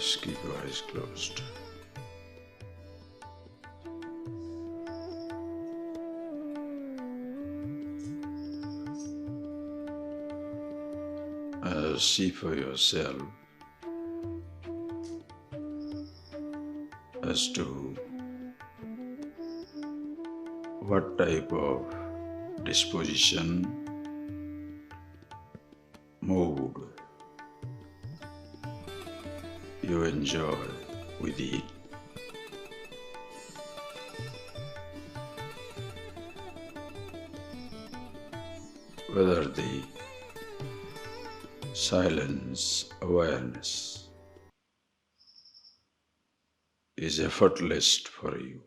Just keep your eyes closed. See for yourself as to what type of disposition, mood you enjoy with it. Whether the silence awareness is effortless for you,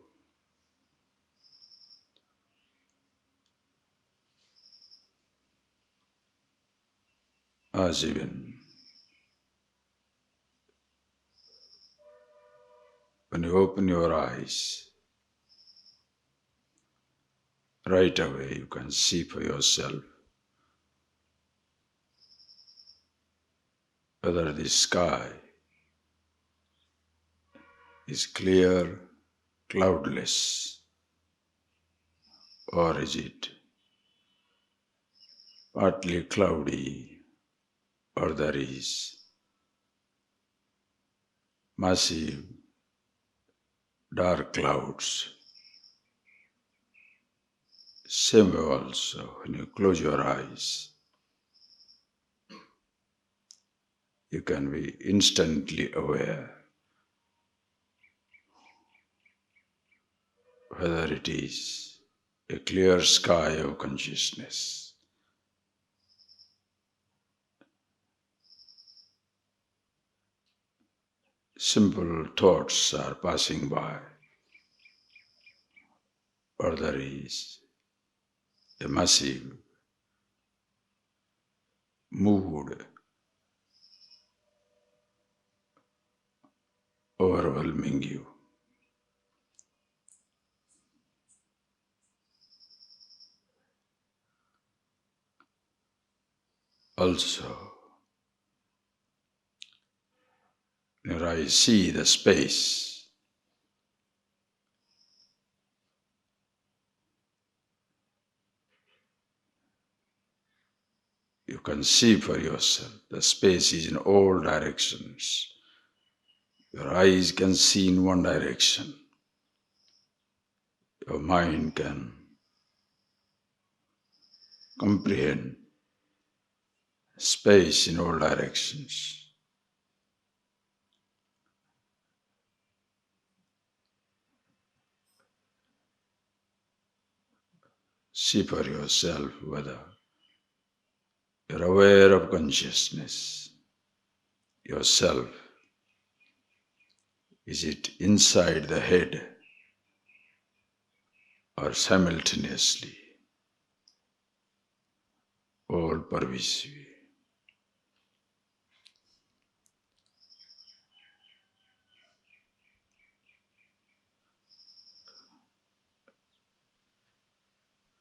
as even when you open your eyes, right away you can see for yourself whether the sky is clear, cloudless, or is it partly cloudy, or there is massive dark clouds. Same way also, when you close your eyes, you can be instantly aware whether it is a clear sky of consciousness, simple thoughts are passing by, or there is a massive mood overwhelming you. Also, when your eyes see the space, you can see for yourself the space is in all directions. Your eyes can see in one direction. Your mind can comprehend space in all directions. See for yourself whether you're aware of consciousness, yourself. Is it inside the head or simultaneously, all pervasive?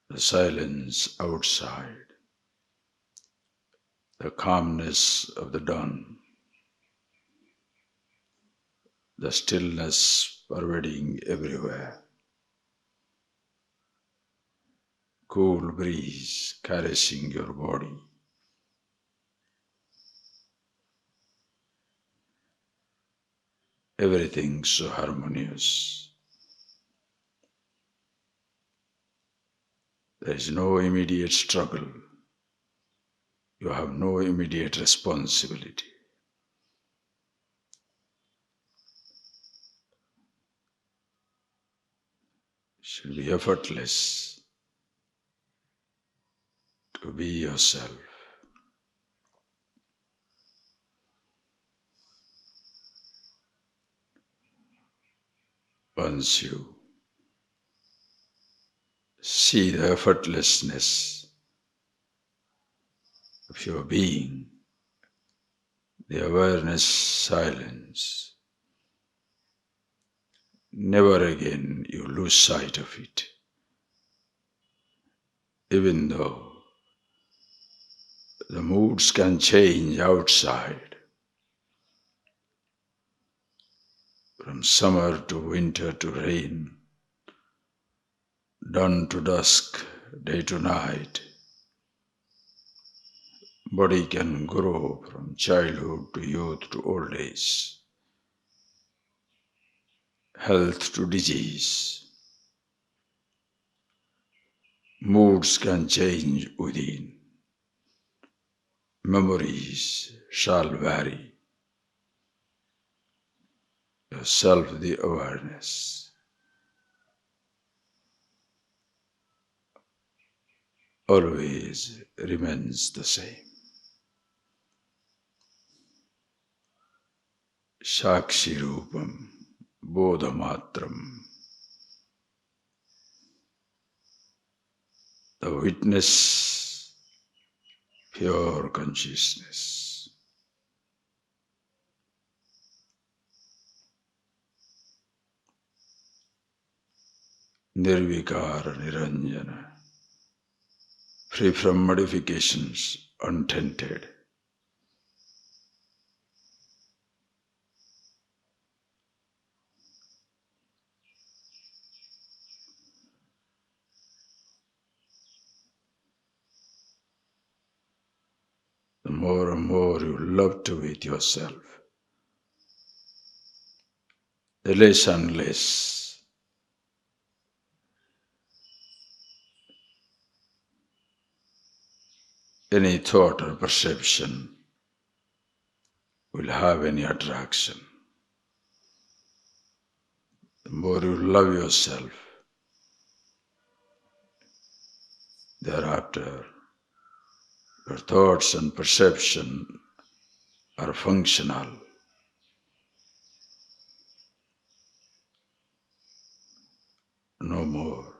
The silence outside, the calmness of the dawn, the stillness pervading everywhere, cool breeze caressing your body, everything so harmonious. There is no immediate struggle. You have no immediate responsibility. It should be effortless to be yourself. Once you see the effortlessness of your being, the awareness silence, never again you lose sight of it. Even though the moods can change outside, from summer to winter to rain, dawn to dusk, day to night. Body can grow from childhood to youth to old age, health to disease. Moods can change within, memories shall vary. Yourself the awareness always remains the same. Shakshi Rupam Bodhamatram. The witness, pure consciousness. Nirvikara Niranjana. Free from modifications, untainted. The more and more you love to with yourself, the less and less any thought or perception will have any attraction. The more you love yourself, thereafter your thoughts and perception are functional. No more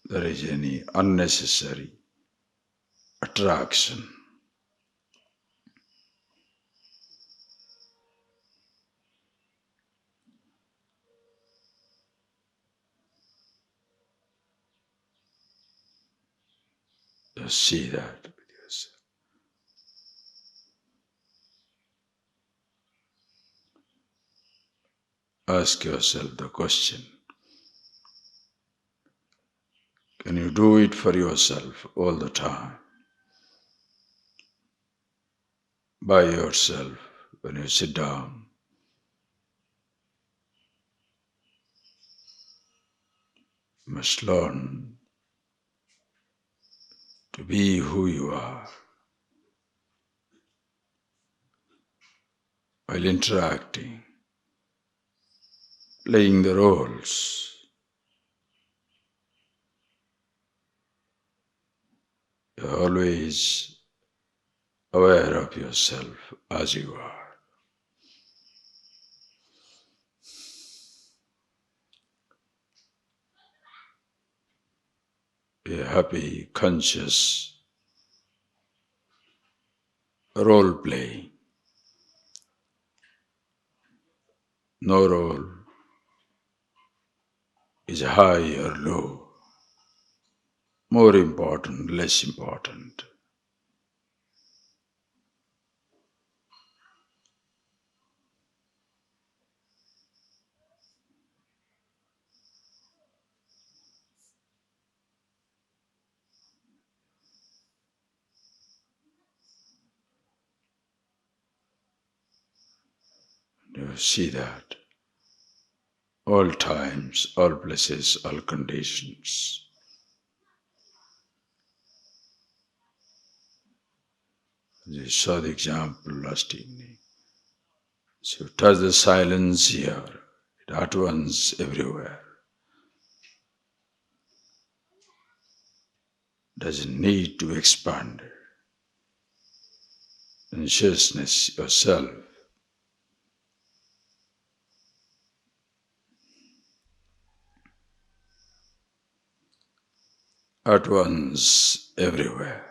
there is any unnecessary attraction. Just see that with yourself. Ask yourself the question, can you do it for yourself all the time? By yourself, when you sit down, you must learn to be who you are. While interacting, playing the roles, you're always aware of yourself as you are. A happy, conscious role play. No role is high or low, more important, less important. You see that all times, all places, all conditions. You saw the example last evening. So you touch the silence here, it at once everywhere. Doesn't need to expand. Consciousness yourself. At once everywhere.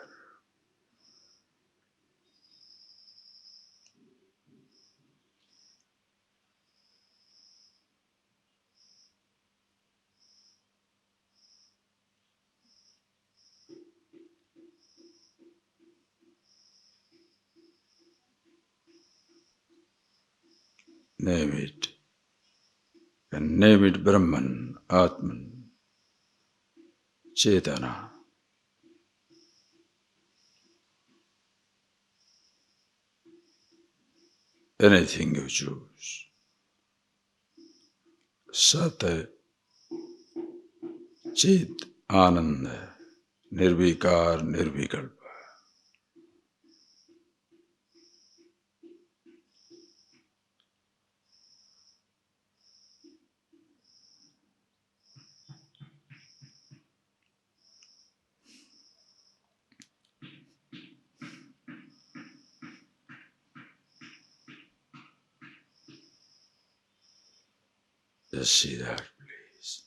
name it. And name it Brahman, Atman, Chetana. Anything you choose. Sat, Chit, Ananda, Nirvikar, Nirvikalpa. Just see that, please.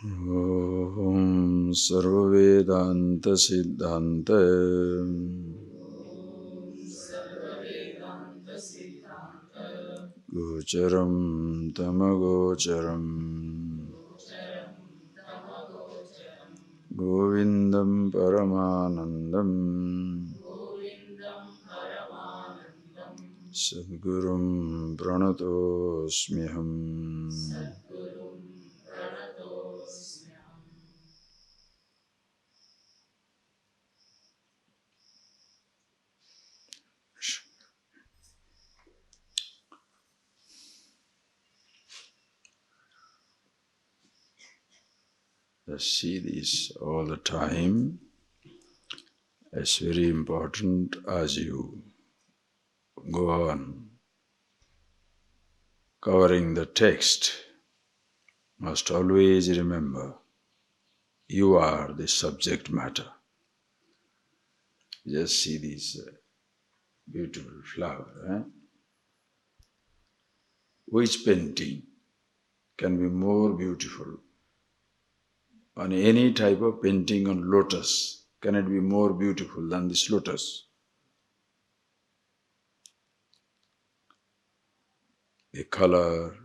Om Sarva Vedanta Siddhanta Gocharam Tamagocharam Govindam Paramanandam Sadgurum Pranatosmiham. Just see this all the time. It's very important as you go on covering the text. Must always remember, you are the subject matter. Just see this beautiful flower. Which painting can be more beautiful? On any type of painting on lotus, can it be more beautiful than this lotus? The color,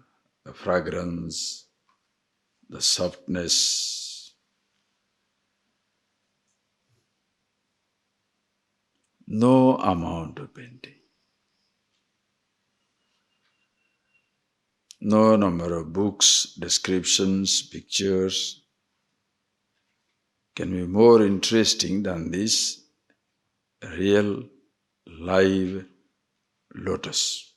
the fragrance, the softness. No amount of painting, no number of books, descriptions, pictures can be more interesting than this real, live lotus.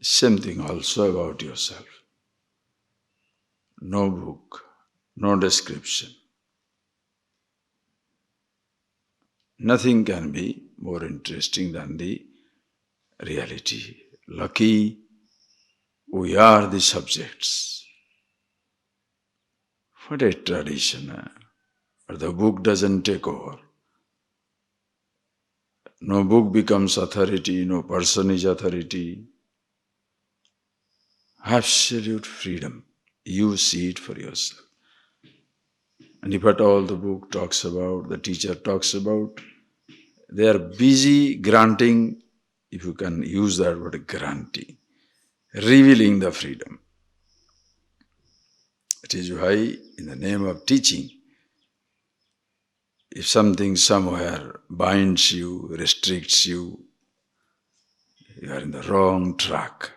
Same thing also about yourself. No book, no description. Nothing can be more interesting than the reality. Lucky we are the subjects. What a tradition. But the book doesn't take over. No book becomes authority, no person is authority. Absolute freedom. You see it for yourself. And if at all the book talks about, the teacher talks about, they are busy granting, if you can use that word, granting, revealing the freedom. It is why, in the name of teaching, if something somewhere binds you, restricts you, you are in the wrong track.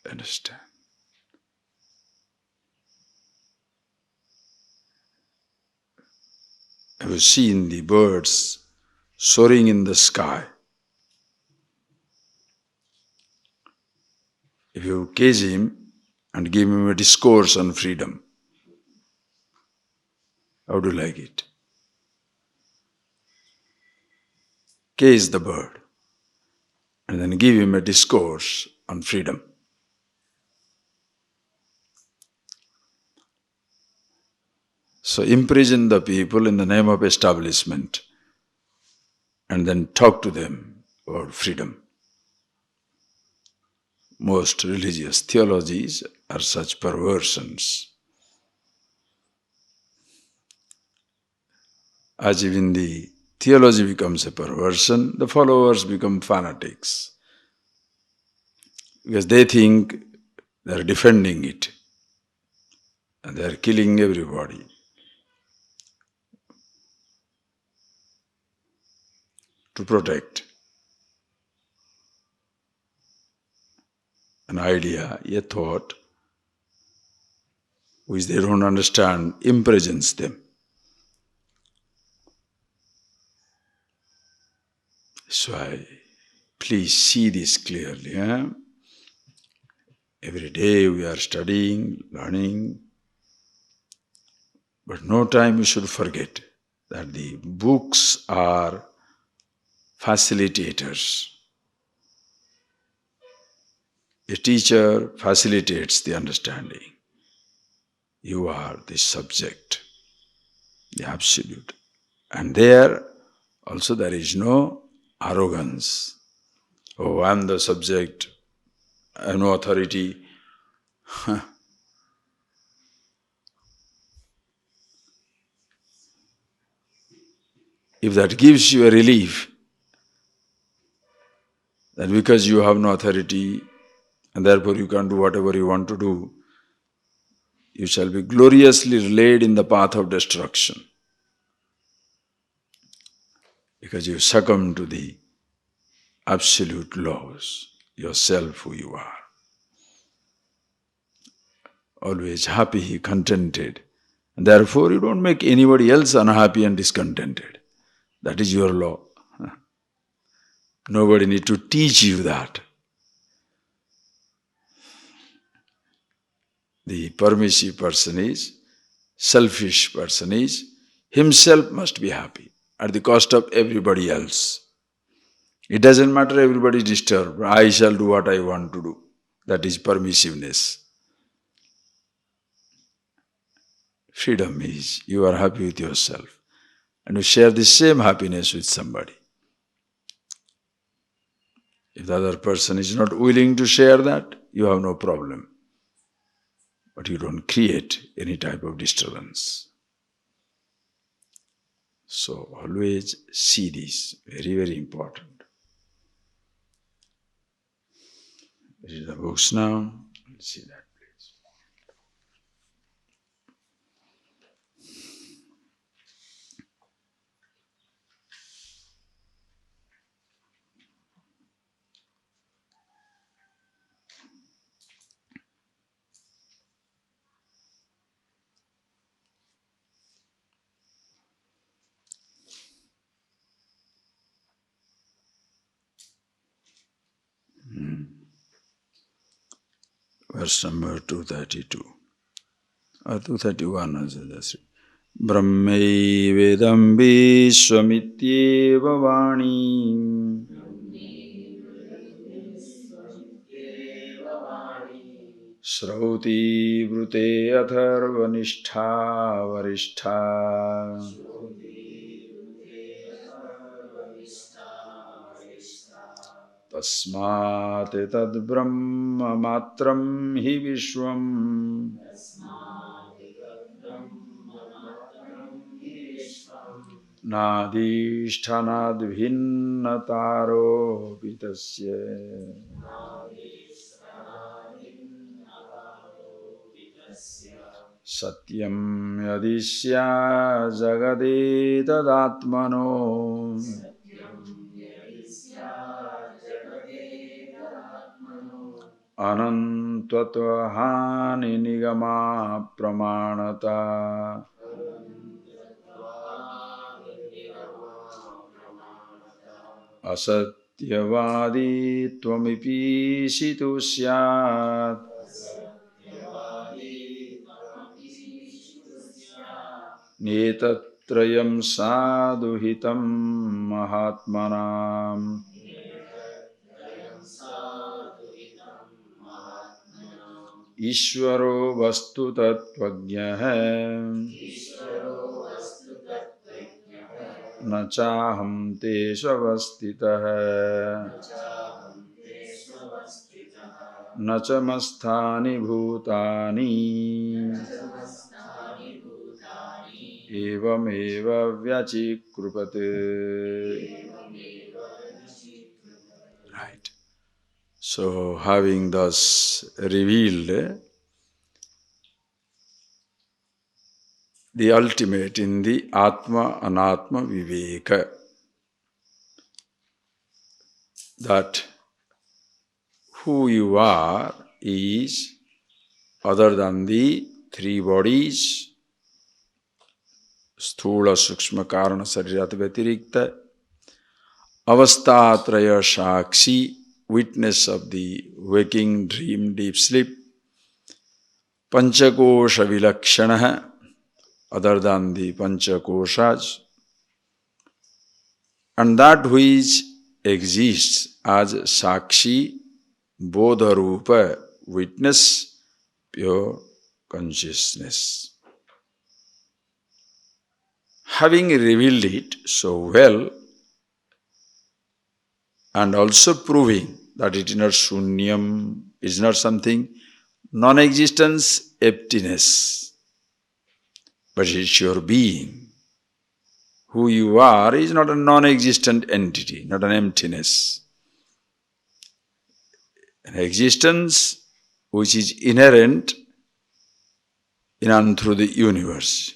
Understand? Have you seen the birds soaring in the sky? If you cage him and give him a discourse on freedom, how do you like it? Cage the bird and then give him a discourse on freedom. So imprison the people in the name of establishment and then talk to them about freedom. Most religious theologies are such perversions. As even the theology becomes a perversion, the followers become fanatics. Because they think they are defending it. and they are killing everybody. To protect an idea, a thought, which they don't understand, imprisons them. So please see this clearly. Every day we are studying, learning, but no time we should forget that the books are facilitators. A teacher facilitates the understanding. You are the subject, the absolute. And there also there is no arrogance. Oh, I am the subject, I have no authority. If that gives you a relief, that because you have no authority and therefore you can do whatever you want to do, you shall be gloriously laid in the path of destruction. Because you succumb to the absolute laws, yourself who you are. Always happy, contented. And therefore you don't make anybody else unhappy and discontented. That is your law. Nobody need to teach you that. The permissive person is, selfish person is, himself must be happy at the cost of everybody else. It doesn't matter everybody is disturbed. I shall do what I want to do. That is permissiveness. Freedom is you are happy with yourself and you share the same happiness with somebody. If the other person is not willing to share that, you have no problem. But you don't create any type of disturbance. So always see this, very, very important. Read the books now, see that please. Verse number 232. Or 231. Brahmaivedam vishwamityeva vani Shrauti vrute atharvanishtha varishtha Tasmat tad brahma matram hi vishwam Nadishtanad bhinnataro vitasya Satyam yadisya jagade tadatmano Anantatvahani nigama pramanata Asatyavadi tvamipi situ syat Netatrayam sadhuhitam mahatmanam Ishvaro vastu tattvajnah Nachaham teshavastitah Nachamasthani bhutani Evameva vyachikrupate. Right. So having thus revealed the ultimate in the Atma Anatma Viveka, that who you are is other than the three bodies, Sthula, Sukshma, Karana, Sarirat, Vyatirikta, Avastatraya Shakshi, witness of the waking, dream, deep sleep, Panchakosha Vilakshana, other than the Panchakoshas, and that which exists as Sakshi, Bodharupa, witness, pure consciousness. Having revealed it so well, and also proving that it is not shunyam, is not something non-existence, emptiness, but it's your being. Who you are is not a non-existent entity, not an emptiness. An existence which is inherent in and through the universe.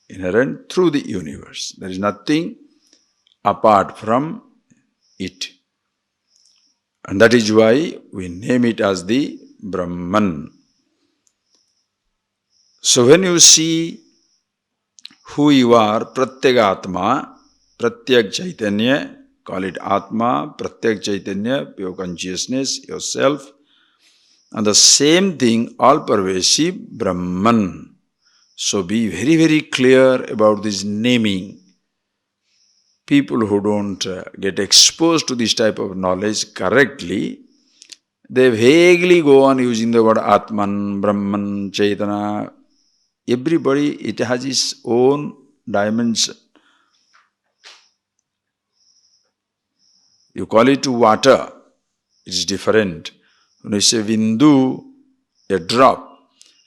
Inherent through the universe. There is nothing apart from it. And that is why we name it as the Brahman. So when you see who you are, Pratyagatma, Pratyak Chaitanya, call it Atma, Pratyak Chaitanya, pure consciousness, yourself, and the same thing, all-pervasive Brahman. So be very, very clear about this naming. People who don't get exposed to this type of knowledge correctly, they vaguely go on using the word Atman, Brahman, Chaitana. Everybody, it has its own dimension. You call it water, it is different. When you say Vindu, a drop,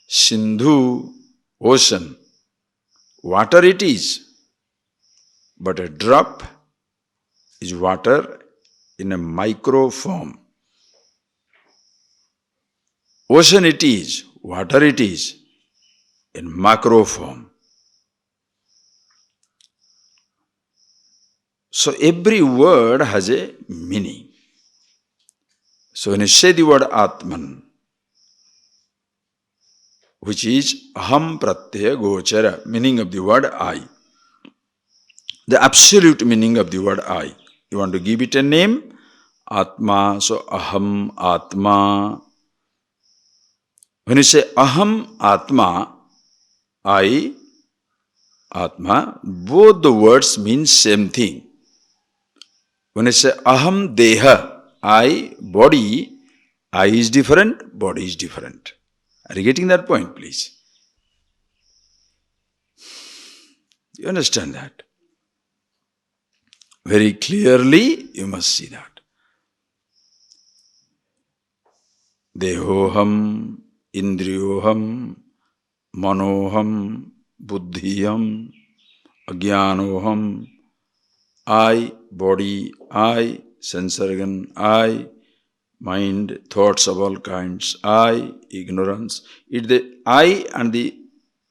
Sindhu, ocean, water it is. But a drop is water in a micro form. Ocean it is, water it is, in macro form. So every word has a meaning. So when you say the word Atman, which is Aham Pratyaya Gochara, meaning of the word I, the absolute meaning of the word I. You want to give it a name? Atma, so Aham Atma. When you say Aham Atma, I, Atma, both the words mean same thing. When I say Aham Deha, I, body, I is different, body is different. Are you getting that point, please? You understand that? Very clearly, you must see that. Dehoham, Indriyoham, Manoham, Buddhiyam, Agyanoham, I, body, I, sense organ, I, mind, thoughts of all kinds, I, ignorance. It's the I and the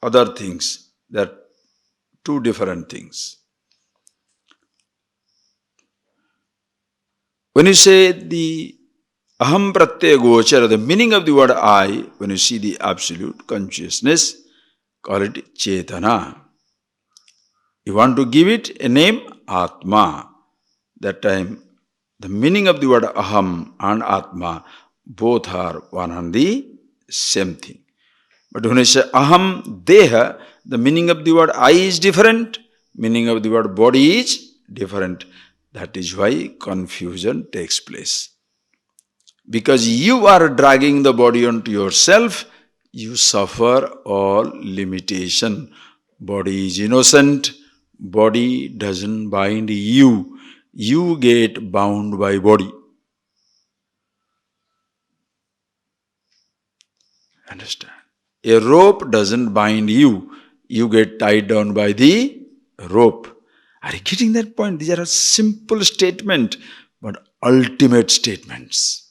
other things. They are two different things. When you say the Aham Pratyaya Gochara, the meaning of the word I, when you see the absolute consciousness, call it Chetana. You want to give it a name? Atma. That time, the meaning of the word Aham and Atma, both are one and the same thing. But when I say Aham Deha, the meaning of the word I is different, meaning of the word body is different. That is why confusion takes place. Because you are dragging the body onto yourself, you suffer all limitation. Body is innocent, body doesn't bind you. You get bound by body. Understand? A rope doesn't bind you. You get tied down by the rope. Are you getting that point? These are a simple statement, but ultimate statements.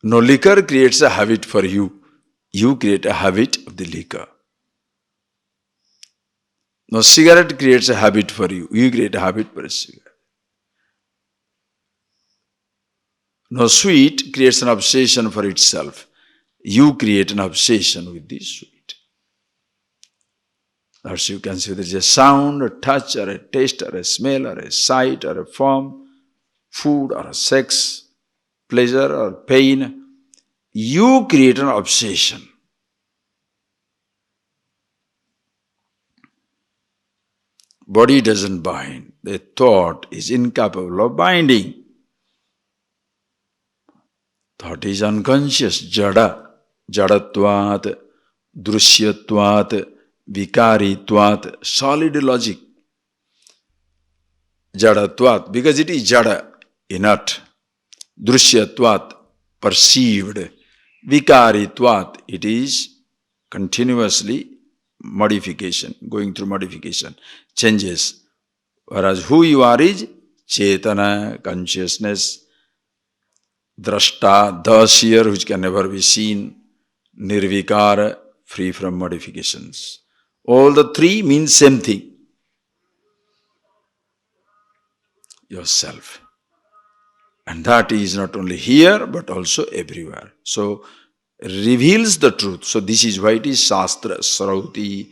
No liquor creates a habit for you. You create a habit of the liquor. No cigarette creates a habit for you. You create a habit for a cigarette. No sweet creates an obsession for itself. You create an obsession with the sweet. That's you can see there is a sound, a touch, or a taste, or a smell, or a sight, or a form, food, or a sex, pleasure, or pain. You create an obsession. Body doesn't bind. The thought is incapable of binding. Thought is unconscious, jada, jadatvat, drushyatvat, vikaritvat, solid logic. Jadatvat, because it is jada, inert. Drushyatvat, perceived. Vikaritvat, it is continuously modification, going through modification, changes. Whereas who you are is Chetana, consciousness, Drashta, the seer which can never be seen, Nirvikara, free from modifications. All the three mean same thing. Yourself. And that is not only here but also everywhere. So, reveals the truth. So, this is why it is Shastra, Srauti,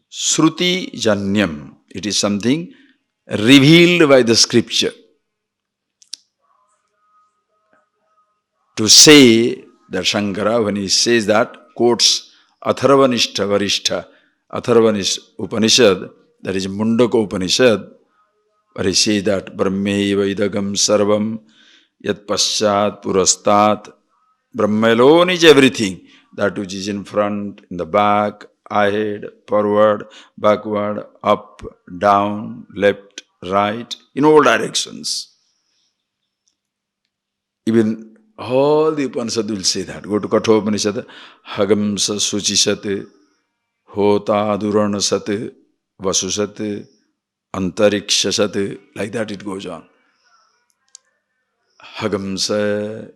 Sruti Janyam. It is something revealed by the scripture. To say that Shankara, when he says that, quotes Atharvanishta Varishta, Atharvanis Upanishad, that is Mundaka Upanishad, where he says that Brahmeva idagam sarvam yat paschat purastat. Brahma alone is everything. That which is in front, in the back, ahead, forward, backward, up, down, left, right, in all directions. Even all the Upanishad will say that. Go to Kathopanishad, Hagamsa Suchisat, Hota Duranasat, Vasusat, Antarikshasat, like that it goes on. Hagamsa,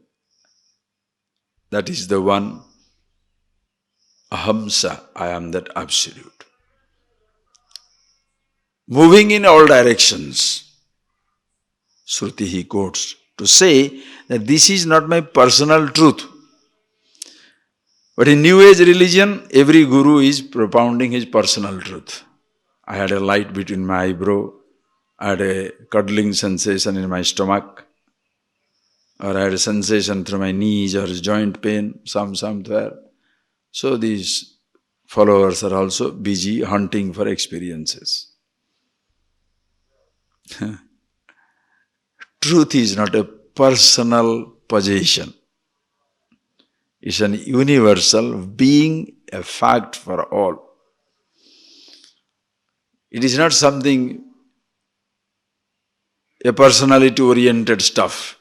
that is the one. Ahamsa, I am that absolute. Moving in all directions. Shruti he quotes to say that this is not my personal truth. But in New Age religion, every guru is propounding his personal truth. I had a light between my eyebrow, I had a cuddling sensation in my stomach, or I had a sensation through my knees or joint pain, somewhere. So these followers are also busy hunting for experiences. Truth is not a personal possession. It's an universal being, a fact for all. It is not something, a personality-oriented stuff.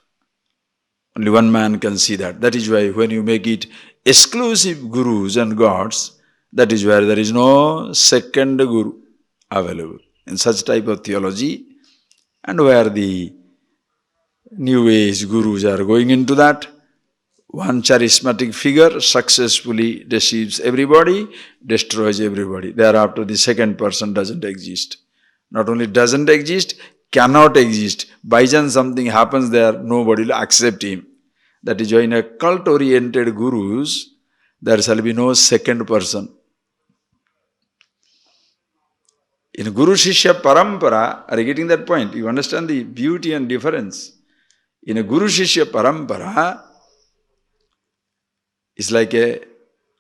Only one man can see that. That is why when you make it exclusive gurus and gods, that is where there is no second guru available. In such type of theology, and where the New Age gurus are going into that, one charismatic figure successfully deceives everybody, destroys everybody. Thereafter the second person doesn't exist. Not only doesn't exist, cannot exist. By chance something happens there, nobody will accept him. That is why in a cult-oriented gurus, there shall be no second person. In Guru Shishya Parampara, are you getting that point? You understand the beauty and difference? In a Guru Shishya Parampara, it's like a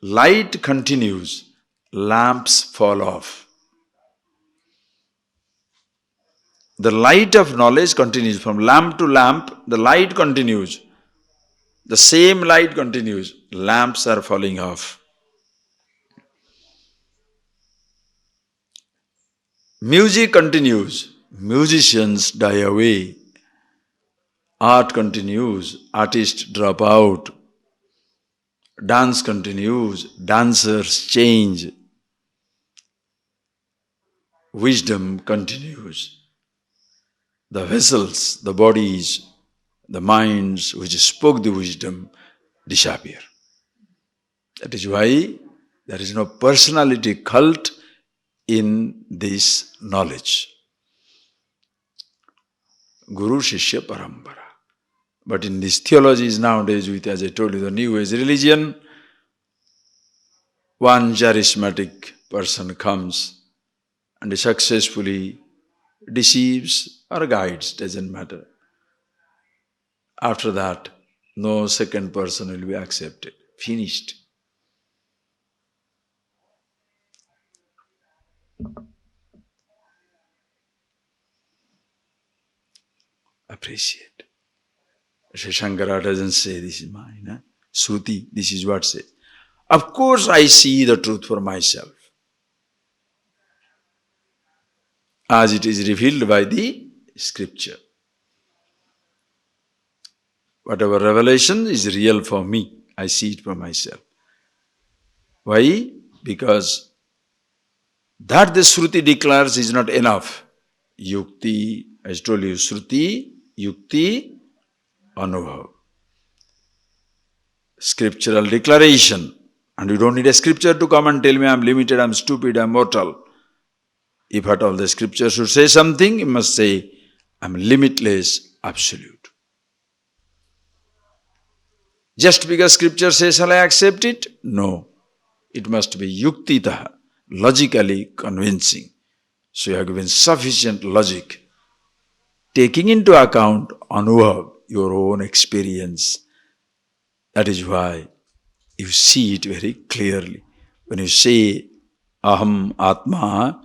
light continues, lamps fall off. The light of knowledge continues. From lamp to lamp, the light continues. The same light continues. Lamps are falling off. Music continues. Musicians die away. Art continues. Artists drop out. Dance continues. Dancers change. Wisdom continues. The vessels, the bodies, the minds which spoke the wisdom disappear. That is why there is no personality cult in this knowledge. Guru Shishya Parampara. But in these theologies nowadays, with, as I told you, the New Age religion, one charismatic person comes and successfully deceives or guides, doesn't matter. After that, no second person will be accepted. Finished. Appreciate. Sri Shankara doesn't say this is mine. Huh? Suti, this is what says. Of course I see the truth for myself, as it is revealed by the scripture. Whatever revelation is real for me, I see it for myself. Why? Because that the Shruti declares is not enough. Yukti, I told you, Shruti, Yukti, Anubhav. Scriptural declaration. And you don't need a scripture to come and tell me I'm limited, I'm stupid, I'm mortal. If at all the scripture should say something, you must say, I'm limitless, absolute. Just because scripture says, shall I accept it? No. It must be yuktitaha, logically convincing. So you have given sufficient logic, taking into account anubhav, your own experience. That is why you see it very clearly. When you say, aham atma,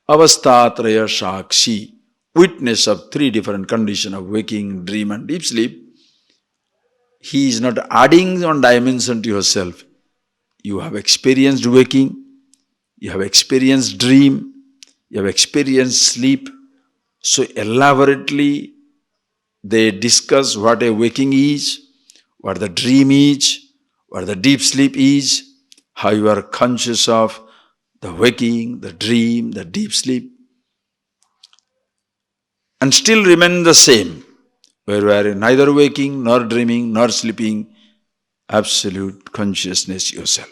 avastatraya shakshi, witness of three different conditions of waking, dream and deep sleep, he is not adding on dimension to yourself. You have experienced waking, you have experienced dream, you have experienced sleep. So elaborately they discuss what a waking is, what the dream is, what the deep sleep is, how you are conscious of the waking, the dream, the deep sleep, and still remain the same, where you are neither waking, nor dreaming, nor sleeping, absolute consciousness yourself.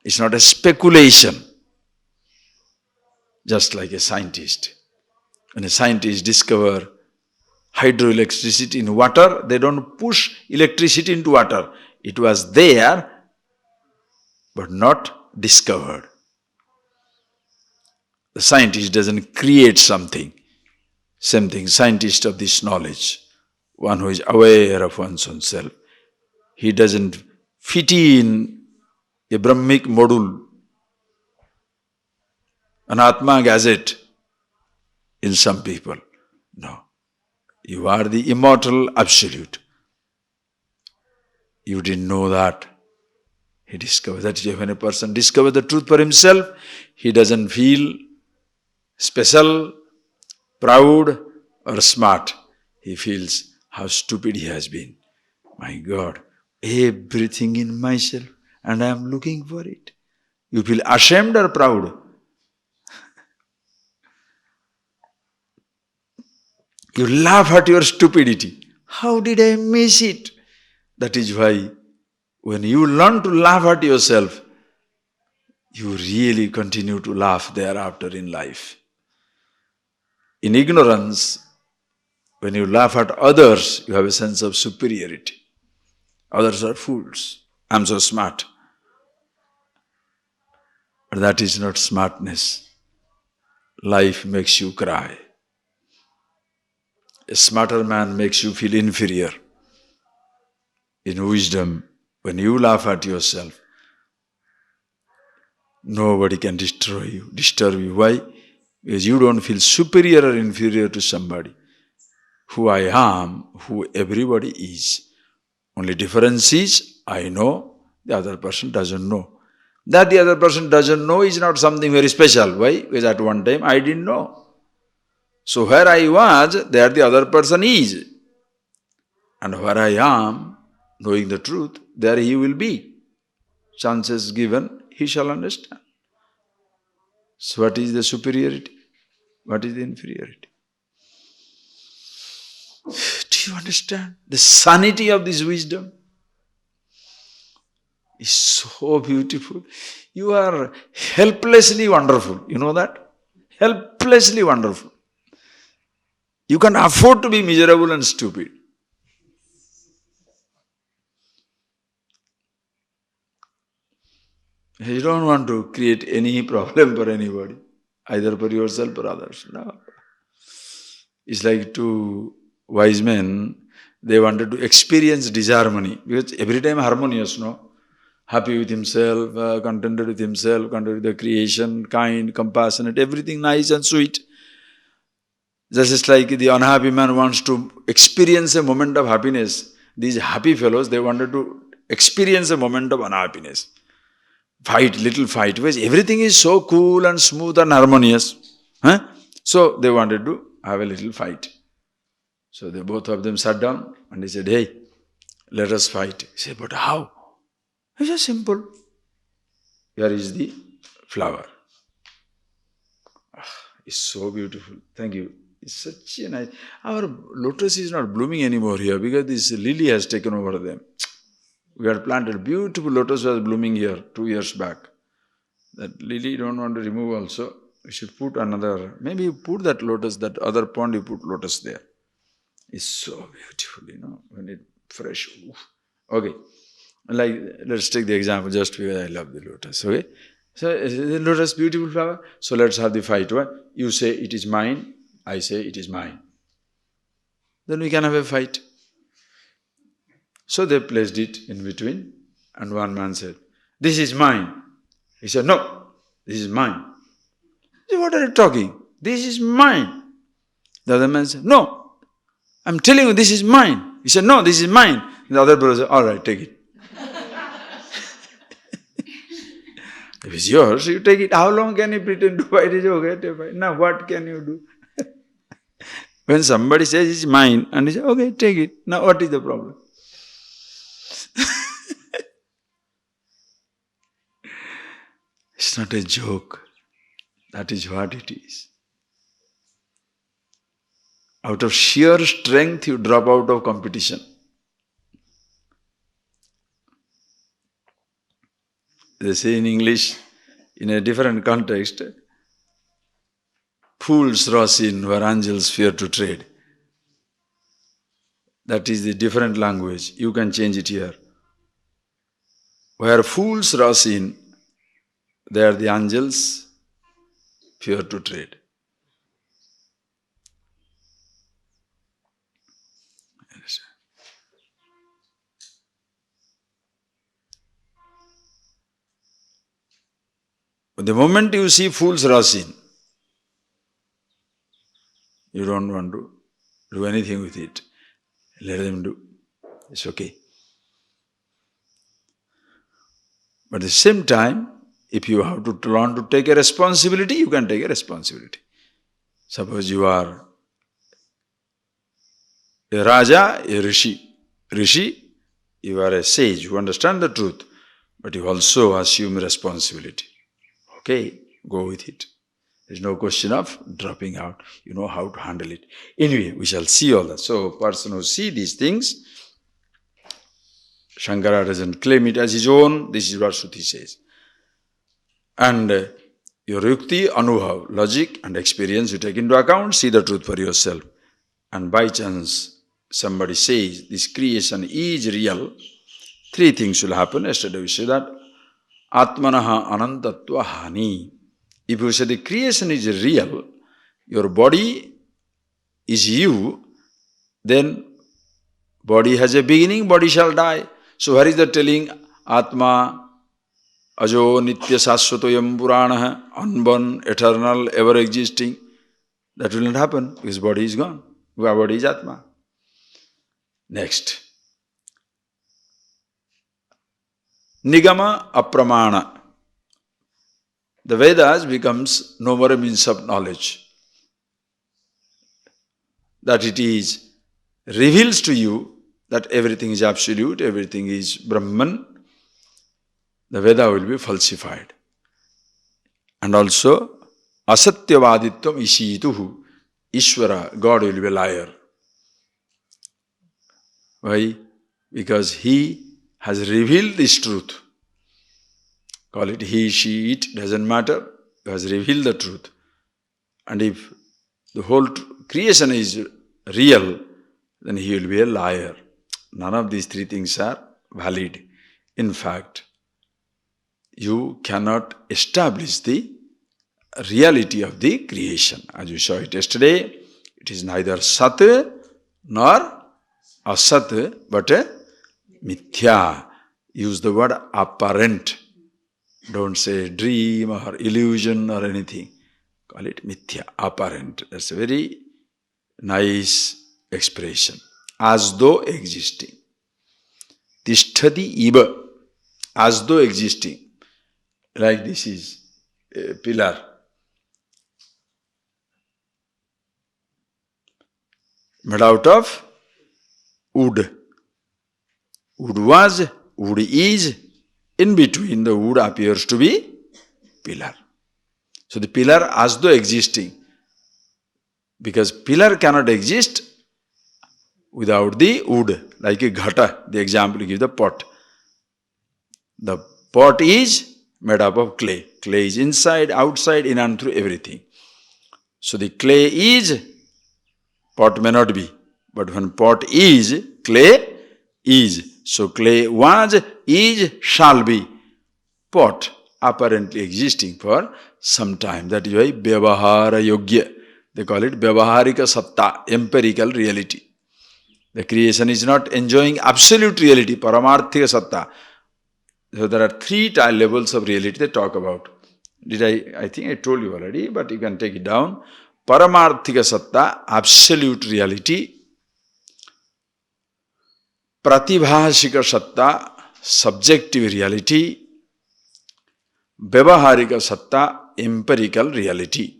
It's not a speculation, just like a scientist. When a scientist discovers hydroelectricity in water, they don't push electricity into water. It was there, but not discovered. The scientist doesn't create something. Same thing, scientist of this knowledge, one who is aware of one's own self, he doesn't fit in a Brahmic module, an Atma gadget in some people. No. You are the immortal absolute. You didn't know that. He discovers that when a person discovers the truth for himself, he doesn't feel special, proud or smart. He feels how stupid he has been. My God, everything in myself and I am looking for it. You feel ashamed or proud? You laugh at your stupidity. How did I miss it? That is why when you learn to laugh at yourself, you really continue to laugh thereafter in life. In ignorance, when you laugh at others, you have a sense of superiority. Others are fools. I'm so smart. But that is not smartness. Life makes you cry. A smarter man makes you feel inferior. In wisdom, when you laugh at yourself, nobody can disturb you. Why? Because you don't feel superior or inferior to somebody. Who I am, who everybody is. Only difference is, I know, the other person doesn't know. That the other person doesn't know is not something very special. Why? Because at one time I didn't know. So where I was, there the other person is. And where I am, knowing the truth, there he will be. Chances given, he shall understand. So what is the superiority? What is the inferiority? Do you understand the sanity of this wisdom? is so beautiful. You are helplessly wonderful. You know that? Helplessly wonderful. You can afford to be miserable and stupid. You don't want to create any problem for anybody, either for yourself or others. No. It's like two wise men, they wanted to experience disharmony, because every time harmonious, no? Happy with himself, contented with himself, contented with the creation, kind, compassionate, everything nice and sweet. Just like the unhappy man wants to experience a moment of happiness, these happy fellows, they wanted to experience a moment of unhappiness. Fight, little fight, because everything is so cool and smooth and harmonious. Huh? So they wanted to have a little fight. So they both of them sat down and he said, hey, let us fight. He said, but how? It's just simple. Here is the flower. It's so beautiful. Thank you. It's such a nice... Our lotus is not blooming anymore here because this lily has taken over them. We had planted beautiful lotus was blooming here 2 years back. That lily don't want to remove also. We should put another... Maybe you put that lotus, that other pond you put lotus there. It's so beautiful, when it fresh. Oof. Okay. Like, let's take the example just because I love the lotus, okay? So, is the lotus beautiful flower? So, let's have the fight. What? You say it is mine, I say it is mine. Then we can have a fight. So, they placed it in between and one man said, this is mine. He said, no, this is mine. He said, what are you talking? This is mine. The other man said, no, I'm telling you this is mine. He said, no, this is mine. The other brother said, all right, take it. If it's yours, you take it. How long can you pretend to fight? It's okay, now what can you do? When somebody says it's mine, and you say, okay, take it. Now what is the problem? It's not a joke. That is what it is. Out of sheer strength, you drop out of competition. They say in English, in a different context, fools rush in where angels fear to tread. That is the different language. You can change it here. Where fools rush in, there the angels fear to tread. But the moment you see fools rush in, you don't want to do anything with it. Let them do. It's okay. But at the same time, if you have to want to take a responsibility, you can take a responsibility. Suppose you are a Raja, a Rishi. Rishi, you are a sage, you understand the truth, but you also assume responsibility. Okay, go with it. There's no question of dropping out. You know how to handle it. Anyway, we shall see all that. So, person who sees these things, Shankara doesn't claim it as his own. This is what Shruti says. And your yukti, anubhav, logic and experience you take into account, see the truth for yourself. And by chance, somebody says this creation is real, three things will happen. Yesterday we said that. Atmanaha anantatva hani. If you say the creation is real, your body is you, then body has a beginning, body shall die. So where is the telling Atma, Ajo, Nitya, Saswatoyam, Purana, unborn, eternal, ever existing? That will not happen because body is gone. Our body is Atma. Next. Nigama apramana. The Vedas becomes no more a means of knowledge. That it is, reveals to you that everything is absolute, everything is Brahman. The Veda will be falsified. And also, asatyavaditvam ishituhu. Ishvara, God will be a liar. Why? Because he has revealed this truth. Call it he, she, it, doesn't matter. He has revealed the truth. And if the whole creation is real, then he will be a liar. None of these three things are valid. In fact, you cannot establish the reality of the creation. As you saw it yesterday, it is neither sat nor asat, but mithya. Use the word apparent. Don't say dream or illusion or anything. Call it mithya, apparent. That's a very nice expression. As though existing. Tishtati iva. As though existing. Like this is a pillar. Made out of wood. Wood was, wood is. In between, the wood appears to be pillar. So the pillar as though existing. Because pillar cannot exist without the wood. Like a ghata, the example you give the pot. The pot is made up of clay. Clay is inside, outside, in and through everything. So the clay is, pot may not be. But when pot is, clay is. So clay was, is, shall be. Pot apparently existing for some time. That is why Vyavahara Yogya. They call it Vyavaharika Satta, empirical reality. The creation is not enjoying absolute reality, Paramarthika Satta. So there are three levels of reality they talk about. I think I told you already, but you can take it down. Paramarthika Satta, absolute reality. Pratibhashika Satta, subjective reality. Vyavaharika Satta, empirical reality.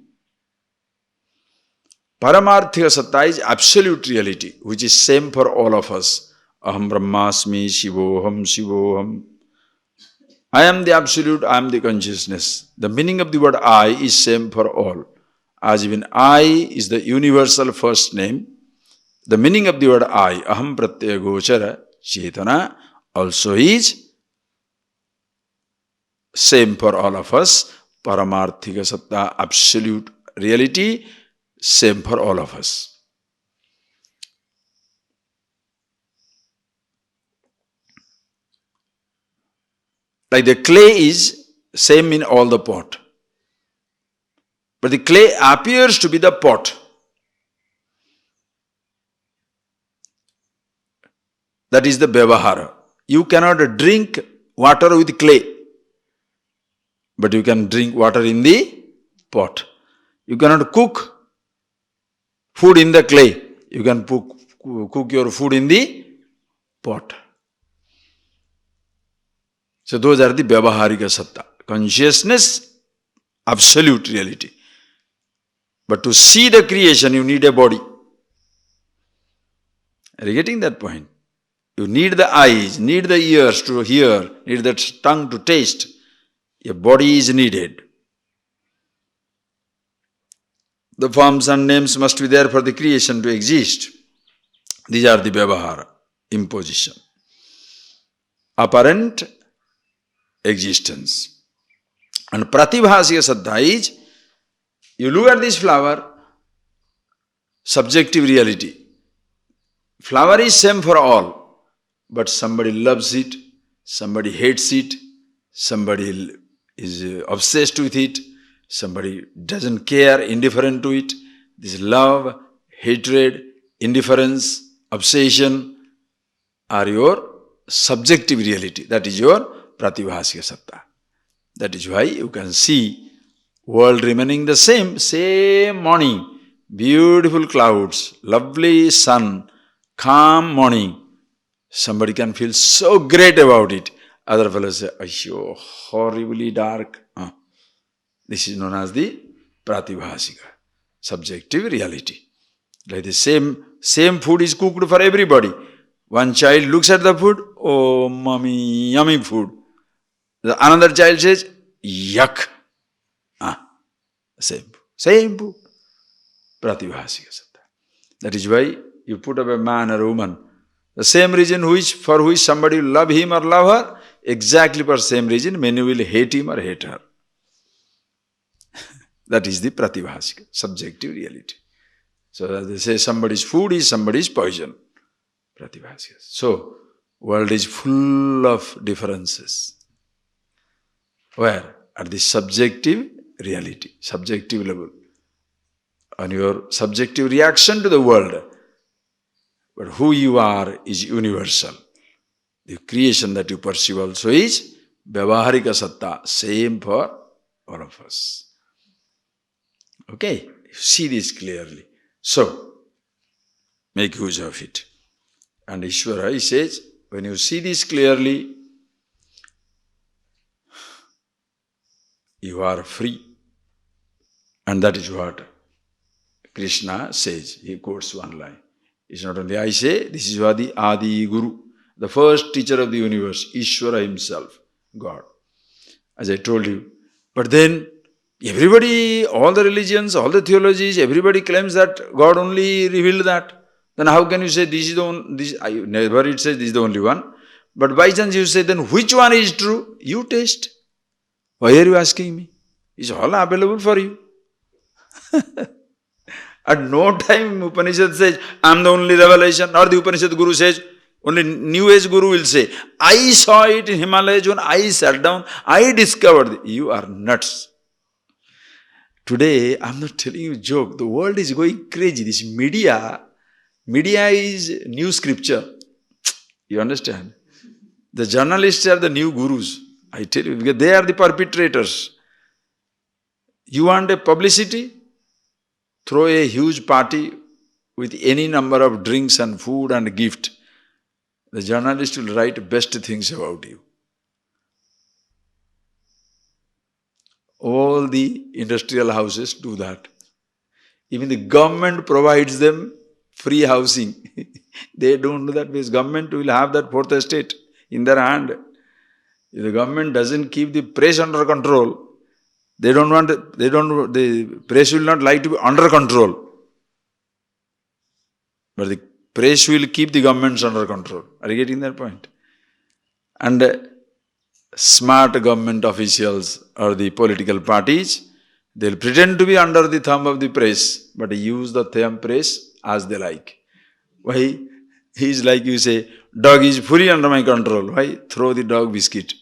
Paramarthika Satta is absolute reality, which is same for all of us. Aham Brahmasmi, Shivoham, Shivoham. I am the absolute, I am the consciousness. The meaning of the word I is same for all. As even I is the universal first name, the meaning of the word I, Aham Pratyaya Gochara, Chetana, also is same for all of us. Paramarthika Satta, absolute reality, same for all of us. Like the clay is same in all the pot. But the clay appears to be the pot. That is the Vyavahara. You cannot drink water with clay. But you can drink water in the pot. You cannot cook food in the clay. You can cook your food in the pot. So those are the Vyavaharika Satta. Consciousness, absolute reality. But to see the creation, you need a body. Are you getting that point? You need the eyes, need the ears to hear, need the tongue to taste. A body is needed. The forms and names must be there for the creation to exist. These are the Vyavahara, imposition. Apparent existence. And Pratibhasya Saddha is, you look at this flower, subjective reality. Flower is same for all, but somebody loves it, somebody hates it, somebody is obsessed with it, somebody doesn't care, indifferent to it. This love, hatred, indifference, obsession are your subjective reality. That is your Pratibhasya Satta. That is why you can see world remaining the same morning, beautiful clouds, lovely sun, calm morning. Somebody can feel so great about it. Other fellows say, "Ayyo, horribly dark." This is known as the Pratibhasika, subjective reality. Like the same food is cooked for everybody. One child looks at the food, "Oh, mommy, yummy food." Another child says, "Yuck." Same food. Pratibhasika Satta. That is why you put up a man or a woman. The same reason for which somebody will love him or love her, exactly for same reason, many will hate him or hate her. That is the pratibhasika, subjective reality. So as they say, somebody's food is somebody's poison. Pratibhasika. So, world is full of differences. Where? At the subjective reality, subjective level. On your subjective reaction to the world. But who you are is universal. The creation that you perceive also is Vyavaharika Satta, same for all of us. Okay? See this clearly. So, make use of it. And Ishvara, he says, when you see this clearly, you are free. And that is what Krishna says. He quotes one line. It's not only I say, this is what the Adi Guru, the first teacher of the universe, Ishvara himself, God. As I told you. But then, everybody, all the religions, all the theologies, everybody claims that God only revealed that. Then how can you say this is the only, never it says this is the only one. But by chance you say, then which one is true? You taste. Why are you asking me? It's all available for you. At no time Upanishad says, I am the only revelation. Or the Upanishad Guru says, only New Age Guru will say, I saw it in Himalayas when I sat down, I discovered it. You are nuts. Today, I am not telling you a joke. The world is going crazy. This media is new scripture. You understand? The journalists are the new gurus. I tell you, because they are the perpetrators. You want a publicity? Throw a huge party with any number of drinks and food and gift. The journalist will write best things about you. All the industrial houses do that. Even the government provides them free housing. They don't do that because government will have that fourth estate in their hand. If the government doesn't keep the press under control, the press will not like to be under control. But the press will keep the governments under control. Are you getting that point? And smart government officials or the political parties, they'll pretend to be under the thumb of the press, but use the thumb press as they like. Why? He's like you say, dog is fully under my control. Why? Throw the dog biscuit.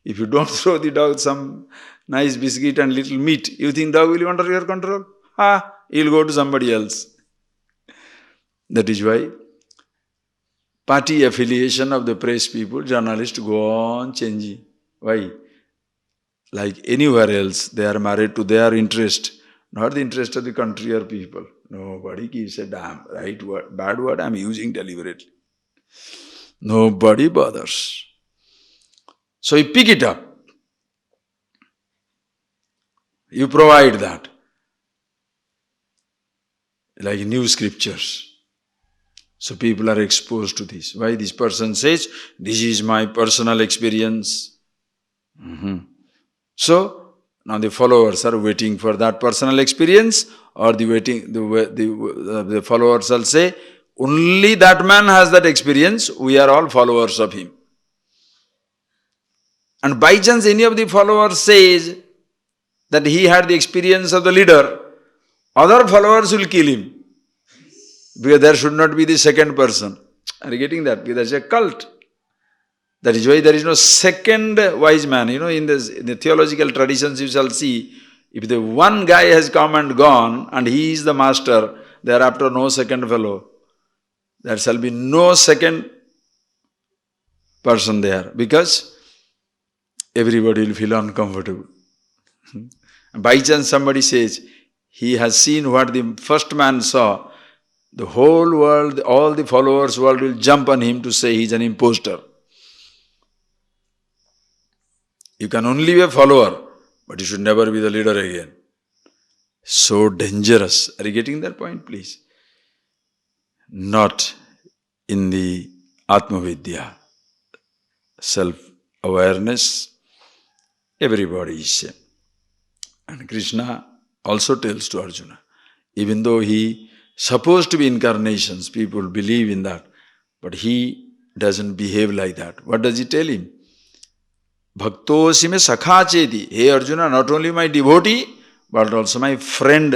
If you don't throw the dog some nice biscuit and little meat, you think dog will be under your control? He'll go to somebody else. That is why party affiliation of the press people, journalists go on changing. Why? Like anywhere else, they are married to their interest, not the interest of the country or people. Nobody gives a damn. Right word, bad word I am using deliberately. Nobody bothers. So you pick it up. You provide that. Like new scriptures. So people are exposed to this. Why? This person says, this is my personal experience. So, now the followers are waiting for that personal experience, or the followers will say, only that man has that experience, we are all followers of him. And by chance any of the followers says that he had the experience of the leader, other followers will kill him. Because there should not be the second person. Are you getting that? Because that's a cult. That is why there is no second wise man. In the theological traditions you shall see, if the one guy has come and gone and he is the master, thereafter no second fellow. There shall be no second person there because everybody will feel uncomfortable. By chance somebody says, he has seen what the first man saw, the whole world, all the followers world will jump on him to say he is an imposter. You can only be a follower, but you should never be the leader again. So dangerous. Are you getting that point, please? Not in the Atma-vidya. Self-awareness, everybody is same. And Krishna also tells to Arjuna, even though he supposed to be incarnations, people believe in that, but he doesn't behave like that. What does he tell him? Bhaktosi me sakha cheti. Hey Arjuna, not only my devotee, but also my friend.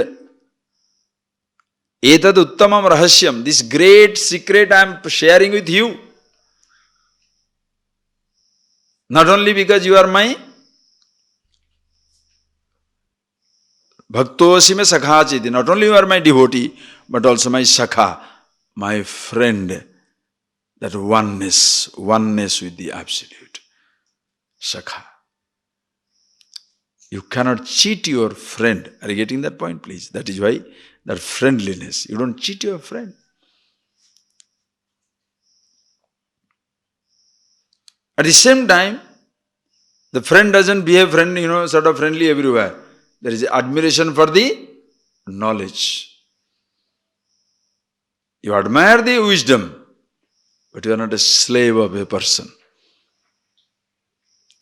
Etad uttamam rahasyam. This great secret I am sharing with you. Not only because you are my Bhaktosi me sakha cheti. Not only you are my devotee, but also my sakha, my friend. That oneness with the Absolute. Sakha. You cannot cheat your friend. Are you getting that point, please? That is why that friendliness. You don't cheat your friend. At the same time, the friend doesn't behave sort of friendly everywhere. There is admiration for the knowledge. You admire the wisdom, but you are not a slave of a person.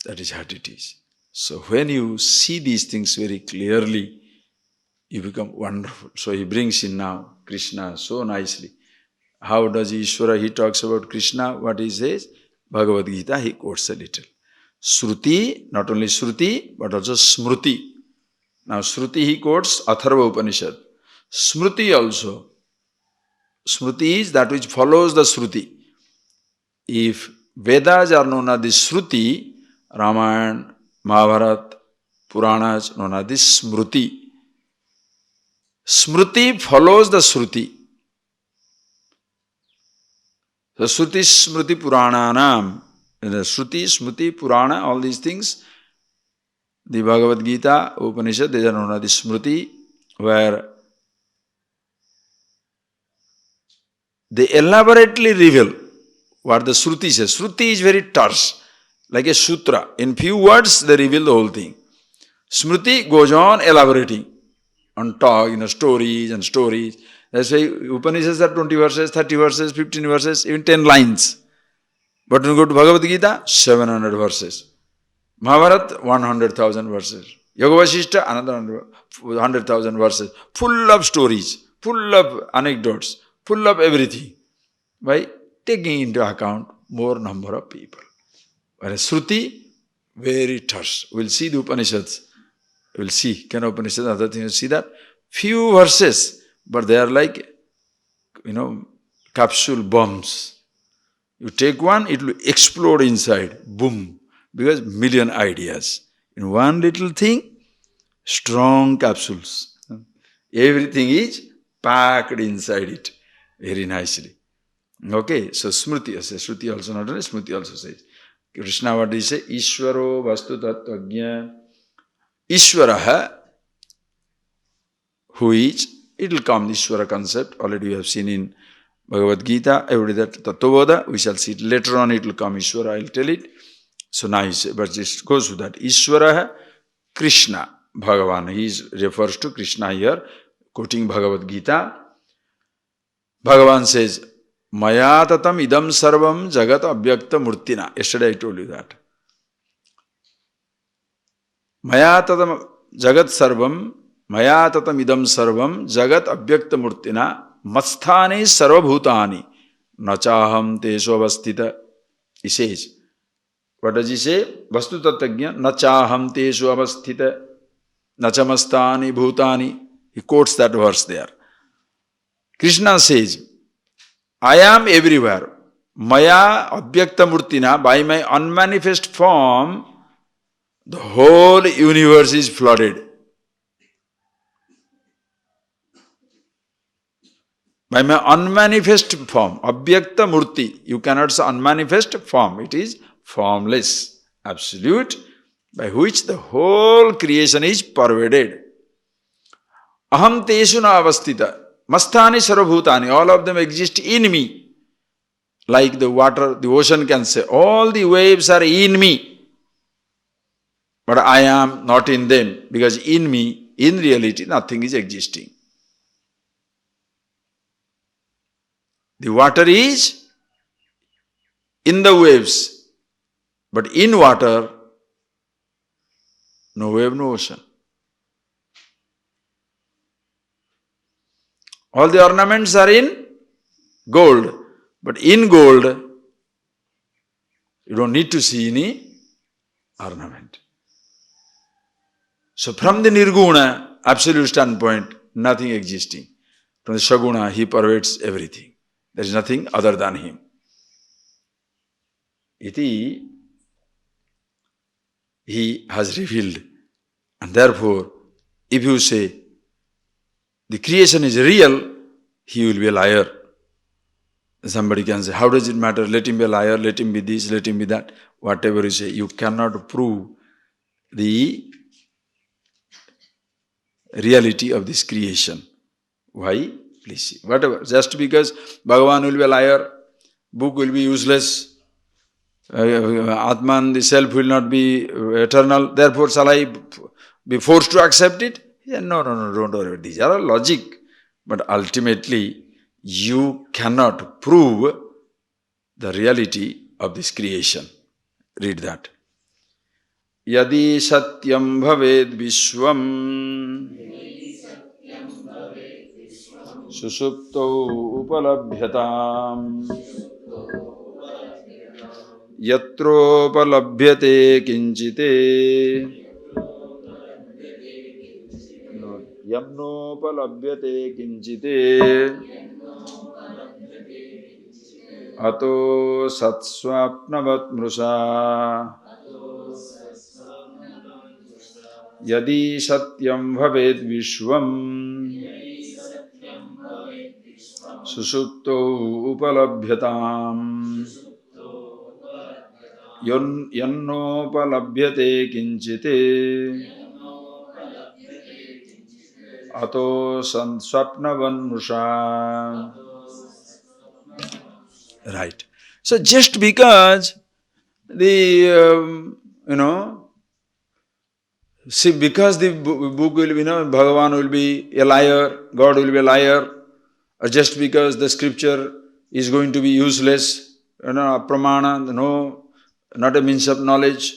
That is what it is. So when you see these things very clearly, you become wonderful. So he brings in now Krishna so nicely. How does Ishvara, he talks about Krishna, what he says? Bhagavad Gita, he quotes a little. Shruti, not only Shruti, but also Smruti. Now Shruti he quotes Atharva Upanishad. Smruti also. Smruti is that which follows the Shruti. If Vedas are known as the Shruti, Ramayana, Mahabharata, Puranas known as the Smruti. Smruti follows the Shruti. The Shruti, Smruti, Purananam. Shruti, Smruti, Purana, all these things, the Bhagavad Gita, Upanishad, they are known as the Smruti, where they elaborately reveal what the Shruti says. Shruti is very terse, like a sutra. In few words, they reveal the whole thing. Smruti goes on elaborating, on talk, stories and stories. That's why Upanishads are 20 verses, 30 verses, 15 verses, even 10 lines. But when you go to Bhagavad Gita, 700 verses. Mahabharata, 100,000 verses. Yoga Vasishta, another 100,000 verses. Full of stories, full of anecdotes, full of everything. By taking into account more number of people. Whereas Shruti, very terse. We'll see the Upanishads. We'll see. Can Upanishads, other things, see that? Few verses, but they are like, capsule bombs. You take one, it will explode inside. Boom. Because million ideas. In one little thing, strong capsules. Everything is packed inside it very nicely. Okay, so Smriti, Shruti also not only, Smriti also says. Krishna, what did he say? Ishvaro vastu tattvajna. Ishvaraha, who is, it will come, Ishvara concept, already we have seen in Bhagavad Gita, every that Tattvabodha, we shall see it later on, it will come Ishvara, I will tell it. So now he says, but just goes with that. Ishvara, Krishna, Bhagavan, he refers to Krishna here, quoting Bhagavad Gita. Bhagavan says, Maya tatam idam sarvam jagat abhyakta murtina. Yesterday I told you that. Maya tatam jagat sarvam, Maya tatam idam sarvam jagat abhyakta murtina masthani sarvabhutani nachaham teshu avasthita. He says, what does he say? Vastu tattagya nachaham teshu avasthita nachamastani bhutani. He quotes that verse there. Krishna says, I am everywhere. Maya abhyakta murtina, by my unmanifest form, the whole universe is flooded. By my unmanifest form, abhyakta murti, you cannot say unmanifest form, it is formless, absolute, by which the whole creation is pervaded. Aham teshu na avasthita, masthani sarvabhutani, all of them exist in me. Like the water, the ocean can say, all the waves are in me, but I am not in them, because in me, in reality, nothing is existing. The water is in the waves, but in water, no wave, no ocean. All the ornaments are in gold, but in gold, You don't need to see any ornament. So from the Nirguna, absolute standpoint, nothing existing. From the Saguna, he pervades everything. There is nothing other than him. Iti, he has revealed. And therefore, if you say the creation is real, he will be a liar. Somebody can say, how does it matter? Let him be a liar, let him be this, let him be that. Whatever you say, you cannot prove the reality of this creation. Why? Please see. Whatever. Just because Bhagavan will be a liar, book will be useless, Atman, the self, will not be eternal, therefore shall I be forced to accept it? Yeah, no, don't worry. These are all logic. But ultimately, you cannot prove the reality of this creation. Read that. Yadi satyam bhaved vishwam susupto upalabhyatam yatropalabhyate kinchite yamnopalabhyate kinchite ato satsvapnavat mrusa yadi satyam bhaved vishwam susupto upalabhyatam yannopalabhyate kinchite ato swapnavan musha. Right. So just because the, see, because the book will be, Bhagavan will be a liar, God will be a liar, or just because the scripture is going to be useless, pramana, not a means of knowledge,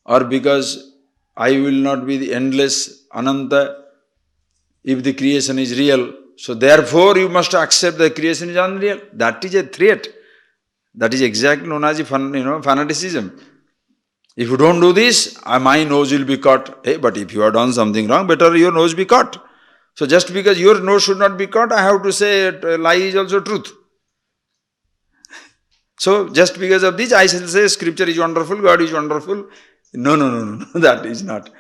or because I will not be the endless, ananta, if the creation is real, so therefore you must accept the creation is unreal. That is a threat. That is exactly known as fanaticism. If you don't do this, my nose will be caught. Hey, but if you have done something wrong, better your nose be caught. So just because your nose should not be caught, I have to say lie is also truth. So just because of this, I shall say scripture is wonderful, God is wonderful. No, that is not.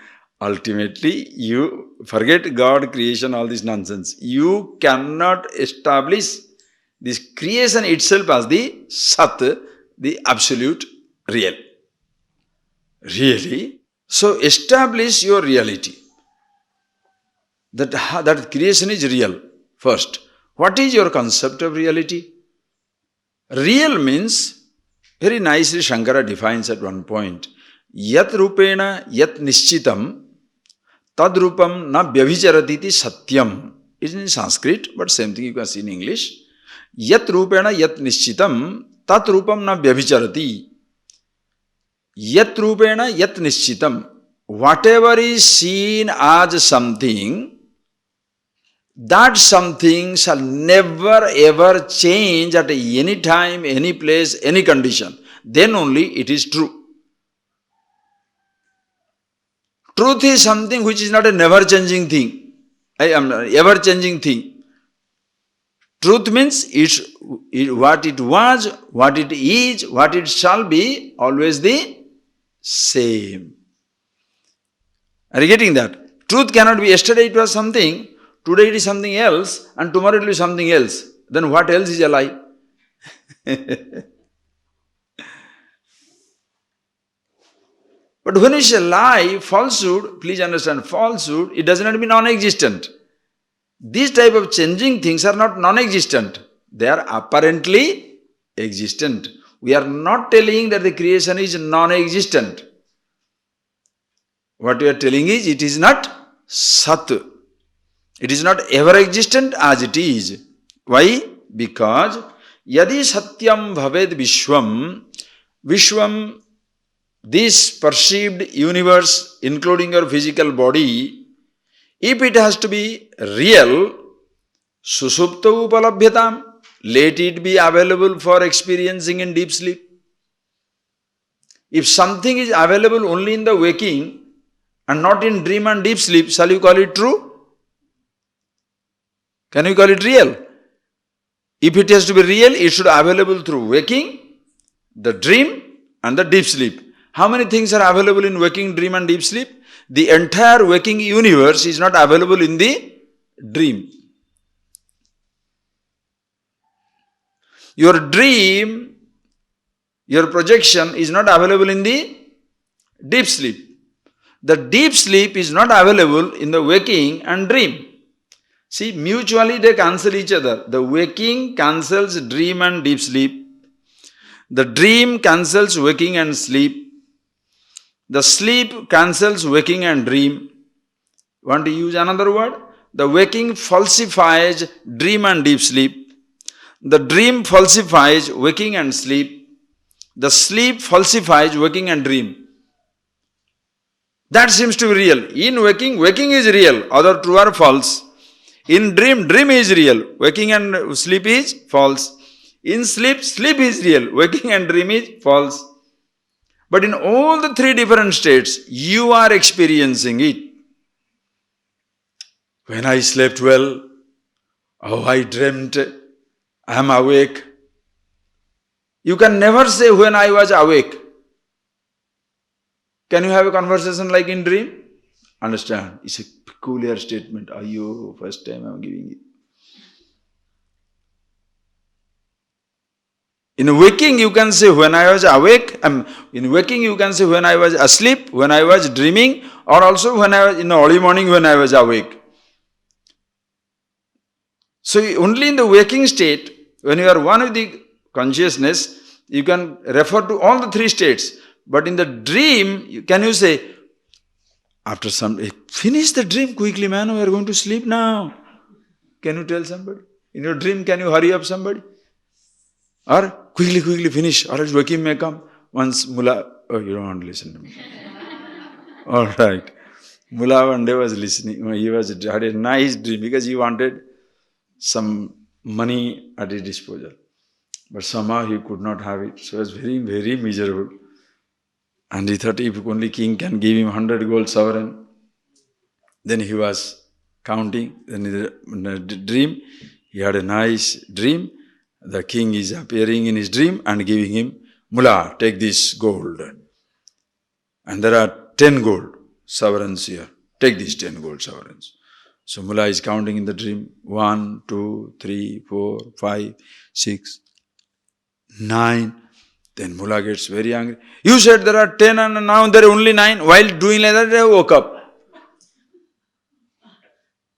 Ultimately, you forget God, creation, all this nonsense. You cannot establish this creation itself as the Sat, the absolute real. Really? So establish your reality. That creation is real first. What is your concept of reality? Real means, very nicely Shankara defines at one point, yat rupena yat nishchitam tad rupam na vyabhicharatiti satyam. It is in Sanskrit, but same thing you can see in English. Yat rupena yat nishchitam tat rupam na vyabhicharati. Yat rupena yat nishchitam. Whatever is seen as something, that something shall never ever change at any time, any place, any condition. Then only it is true. Truth is something which is not a never-changing thing. Ever-changing thing. Truth means what it was, what it is, what it shall be, always the same. Are you getting that? Truth cannot be yesterday it was something, today it is something else, and tomorrow it will be something else. Then what else is a lie? But when you say lie, falsehood, please understand, falsehood, it does not mean non-existent. These type of changing things are not non-existent. They are apparently existent. We are not telling that the creation is non-existent. What we are telling is, it is not Sat. It is not ever existent as it is. Why? Because yadi satyam bhaved vishwam, vishwam, this perceived universe, including your physical body, if it has to be real, susupta upalabhyatam, let it be available for experiencing in deep sleep. If something is available only in the waking and not in dream and deep sleep, shall you call it true? Can you call it real? If it has to be real, it should be available through waking, the dream and the deep sleep. How many things are available in waking, dream and deep sleep? The entire waking universe is not available in the dream. Your dream, your projection is not available in the deep sleep. The deep sleep is not available in the waking and dream. See, mutually they cancel each other. The waking cancels dream and deep sleep. The dream cancels waking and sleep. The sleep cancels waking and dream. Want to use another word? The waking falsifies dream and deep sleep. The dream falsifies waking and sleep. The sleep falsifies waking and dream. That seems to be real. In waking, waking is real, other true or false. In dream, dream is real, waking and sleep is false. In sleep, sleep is real, waking and dream is false. But in all the three different states, you are experiencing it. When I slept well, oh, I dreamt, I am awake. You can never say when I was awake. Can you have a conversation like in dream? Understand? It's a peculiar statement. Ayyo, first time I am giving it. In waking you can say when I was awake. In waking you can say when I was asleep, when I was dreaming, or also when I was in the early morning when I was awake. So only in the waking state, when you are one with the consciousness, you can refer to all the three states. But in the dream, can you say, after some, finish the dream quickly, man, we are going to sleep now. Can you tell somebody? In your dream, can you hurry up somebody? Or quickly finish, or else waking may come. Once Mullah, oh, you don't want to listen to me. All right. Mullah one day was listening. He had a nice dream because he wanted some money at his disposal. But somehow he could not have it. So he was very, very miserable. And he thought if only king can give him 100 gold sovereign. Then he was counting. Then in the dream, he had a nice dream. The king is appearing in his dream and giving him, Mullah, take this gold. And there are 10 gold sovereigns here. Take these 10 gold sovereigns. So Mullah is counting in the dream. 1, 2, 3, 4, 5, 6, 9. Then Mullah gets very angry. You said there are 10 and now there are only 9. While doing like that, I woke up.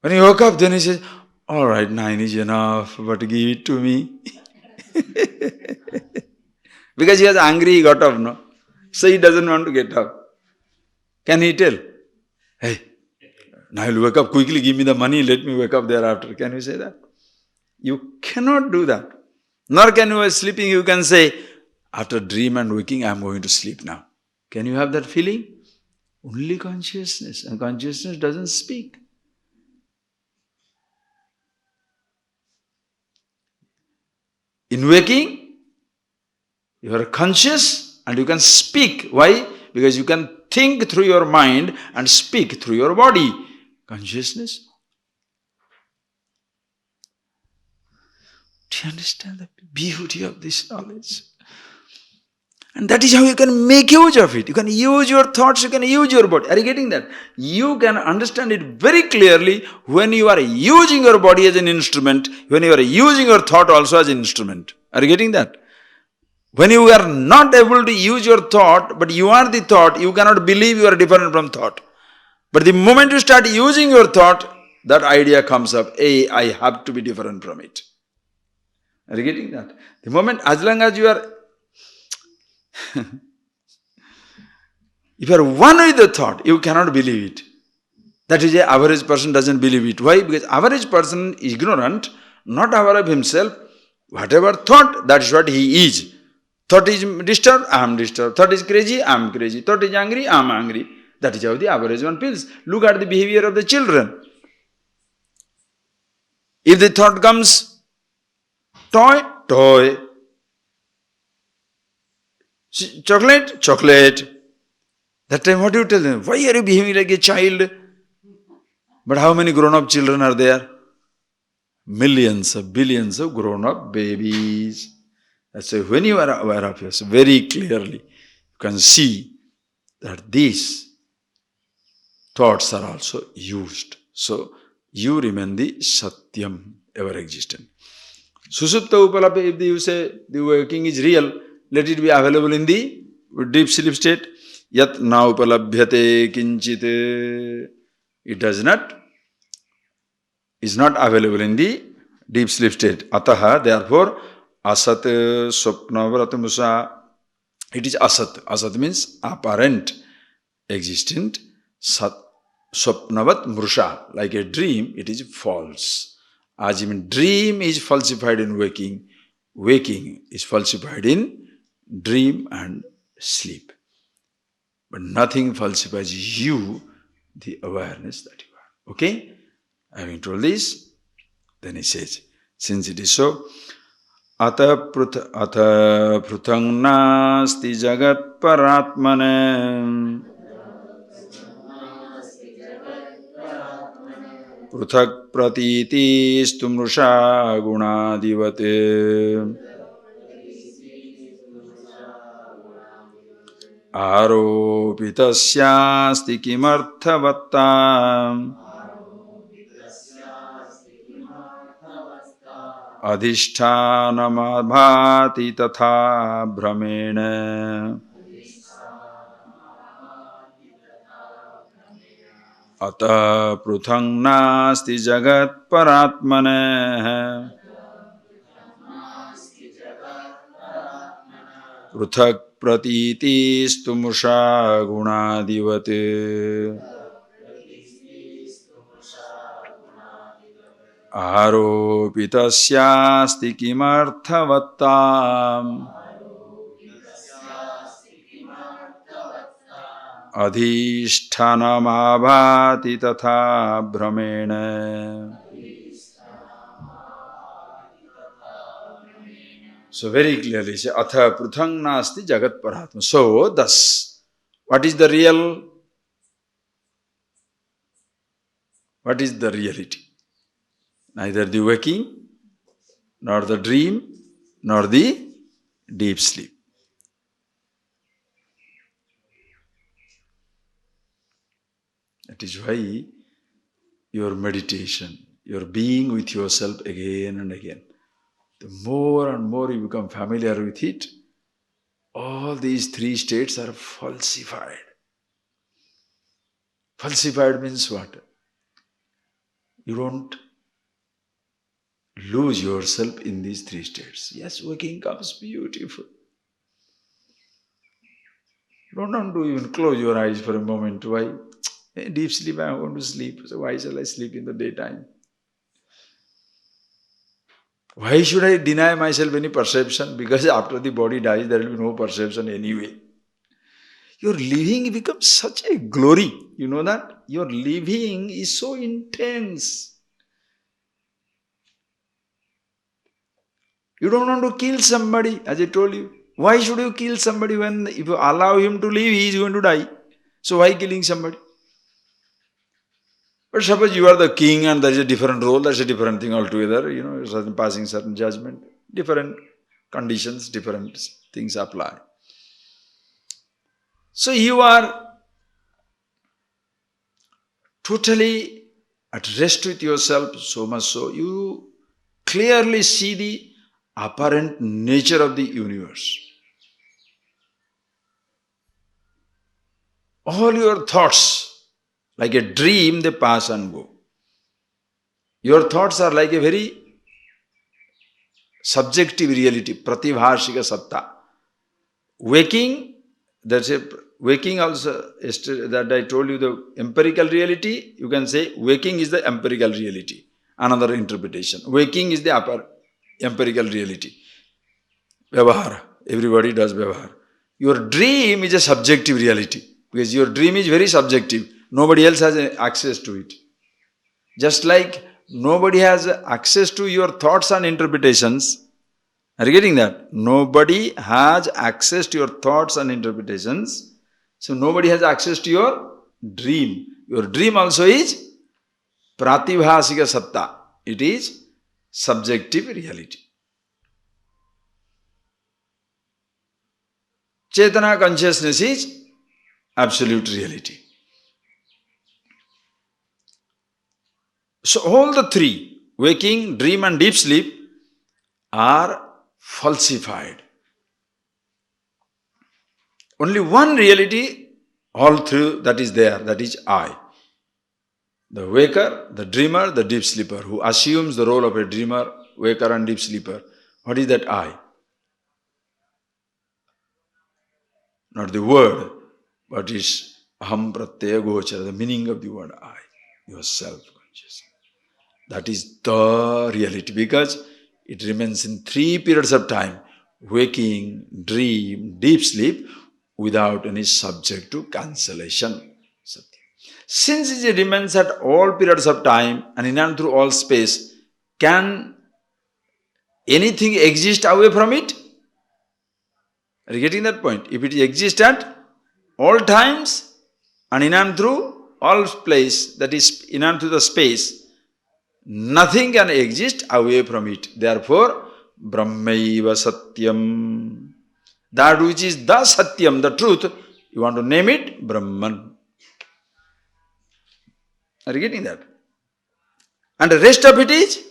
When he woke up, then he says, all right, 9 is enough, but give it to me. Because he was angry, he got up, no? So he doesn't want to get up. Can he tell? Hey, now you'll wake up quickly, give me the money, let me wake up thereafter. Can you say that? You cannot do that. Nor can you, while sleeping, you can say, after dream and waking, I am going to sleep now. Can you have that feeling? Only consciousness. And consciousness doesn't speak. In waking, you are conscious and you can speak. Why? Because you can think through your mind and speak through your body. Consciousness. Do you understand the beauty of this knowledge? And that is how you can make use of it. You can use your thoughts, you can use your body. Are you getting that? You can understand it very clearly when you are using your body as an instrument, when you are using your thought also as an instrument. Are you getting that? When you are not able to use your thought, but you are the thought, you cannot believe you are different from thought. But the moment you start using your thought, that idea comes up, hey, I have to be different from it. Are you getting that? The moment, as long as you are if you are one with the thought, you cannot believe it. That is, an average person doesn't believe it. Why? Because average person is ignorant, not aware of himself. Whatever thought, that is what he is. Thought is disturbed, I am disturbed. Thought is crazy, I am crazy. Thought is angry, I am angry. That is how the average one feels. Look at the behavior of the children. If the thought comes, toy, toy. Chocolate? Chocolate. That time what do you tell them? Why are you behaving like a child? But how many grown-up children are there? Millions of billions of grown-up babies. That's why when you are aware of yourself very clearly, you can see that these thoughts are also used. So you remain the Satyam, ever existent. Susupta Upalapa, if you say the waking is real, let it be available in the deep sleep state. Yat na upalabhyate kinchit. It does not, is not available in the deep sleep state. Ataha, therefore, asat swapna vratamusa. It is asat. Asat means apparent, existent. Sat, swapnavat mrusha. Like a dream, it is false. As even dream is falsified in waking, waking is falsified in dream and sleep. But nothing falsifies you, the awareness that you are. Okay? Having told this, then he says, since it is so, ata pruthang nasti jagat paratmane pruthak pratiti stumrusha gunadivate aropitasya kimarthavatta adhishthanamadbhati tatha bhramena ata pruthang nasti jagat paratmane pruthak pratiti stumusha gunadivate aropitasya kimarthavatta adhishthanamadbhati tatha bhramena. So very clearly say, atha pruthang nasti jagat paratma. So thus, what is the real? What is the reality? Neither the waking, nor the dream, nor the deep sleep. That is why your meditation, your being with yourself again and again, the more and more you become familiar with it, all these three states are falsified. Falsified means what? You don't lose yourself in these three states. Yes, waking comes beautiful. You don't want to even close your eyes for a moment. Why? Deep sleep, I want to sleep. So why shall I sleep in the daytime? Why should I deny myself any perception? Because after the body dies, there will be no perception anyway. Your living becomes such a glory. You know that? Your living is so intense. You don't want to kill somebody, as I told you. Why should you kill somebody when if you allow him to live, he is going to die? So why killing somebody? But suppose you are the king and there is a different role, that's a different thing altogether. You know, you're passing certain judgment. Different conditions, different things apply. So you are totally at rest with yourself, so much so you clearly see the apparent nature of the universe. All your thoughts, like a dream, they pass and go. Your thoughts are like a very subjective reality, pratibhashika satta. Waking, that's a waking also, that I told you the empirical reality, you can say waking is the empirical reality. Another interpretation. Waking is the upper empirical reality. Vyavahara. Everybody does vyavahara. Your dream is a subjective reality. Because your dream is very subjective. Nobody else has access to it. Just like nobody has access to your thoughts and interpretations, Are you getting that? Nobody has access to your thoughts and interpretations. So nobody has access to your dream. Your dream also is pratibhasika satta. It is subjective reality. Chetana consciousness is absolute reality. So all the three, waking, dream and deep sleep, are falsified. Only one reality, all through, that is there, that is I. The waker, the dreamer, the deep sleeper, who assumes the role of a dreamer, waker and deep sleeper. What is that I? Not the word, but is aham pratyaya gochara, the meaning of the word I, your self-conscious. That is the reality, because it remains in three periods of time: waking, dream, deep sleep, without any subject to cancellation. Since it remains at all periods of time and in and through all space, can anything exist away from it? Are you getting that point? If it exists at all times and in and through all place, that is in and through the space, nothing can exist away from it. Therefore, Brahmaiva Satyam. That which is the Satyam, the truth, you want to name it Brahman. Are you getting that? And the rest of it is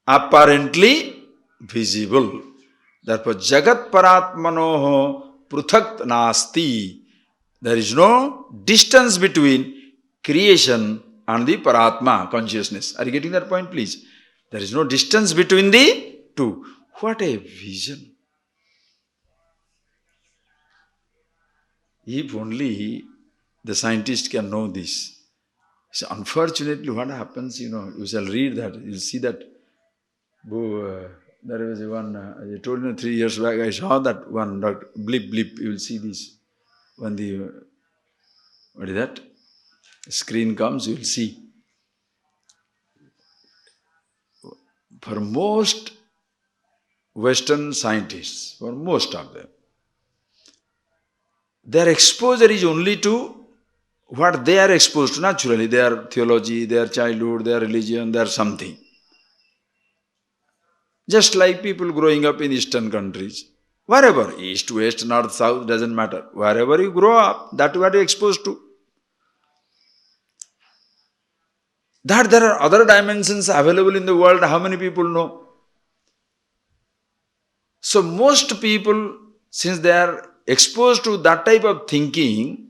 apparently visible. Therefore, Jagat Paratmanoho Pruthak Nasti. There is no distance between creation and the Paratma, consciousness. Are you getting that point, please? There is no distance between the two. What a vision. If only the scientist can know this. So unfortunately, what happens, you shall read that, you'll see that. There was one, I told you 3 years back, I saw that one, blip, you will see this. When the, what is that? Screen comes, you will see. For most Western scientists, for most of them, their exposure is only to what they are exposed to naturally, their theology, their childhood, their religion, their something. Just like people growing up in Eastern countries. Wherever, east, west, north, south, doesn't matter. Wherever you grow up, that's what you're exposed to. That there are other dimensions available in the world, how many people know? So most people, since they are exposed to that type of thinking,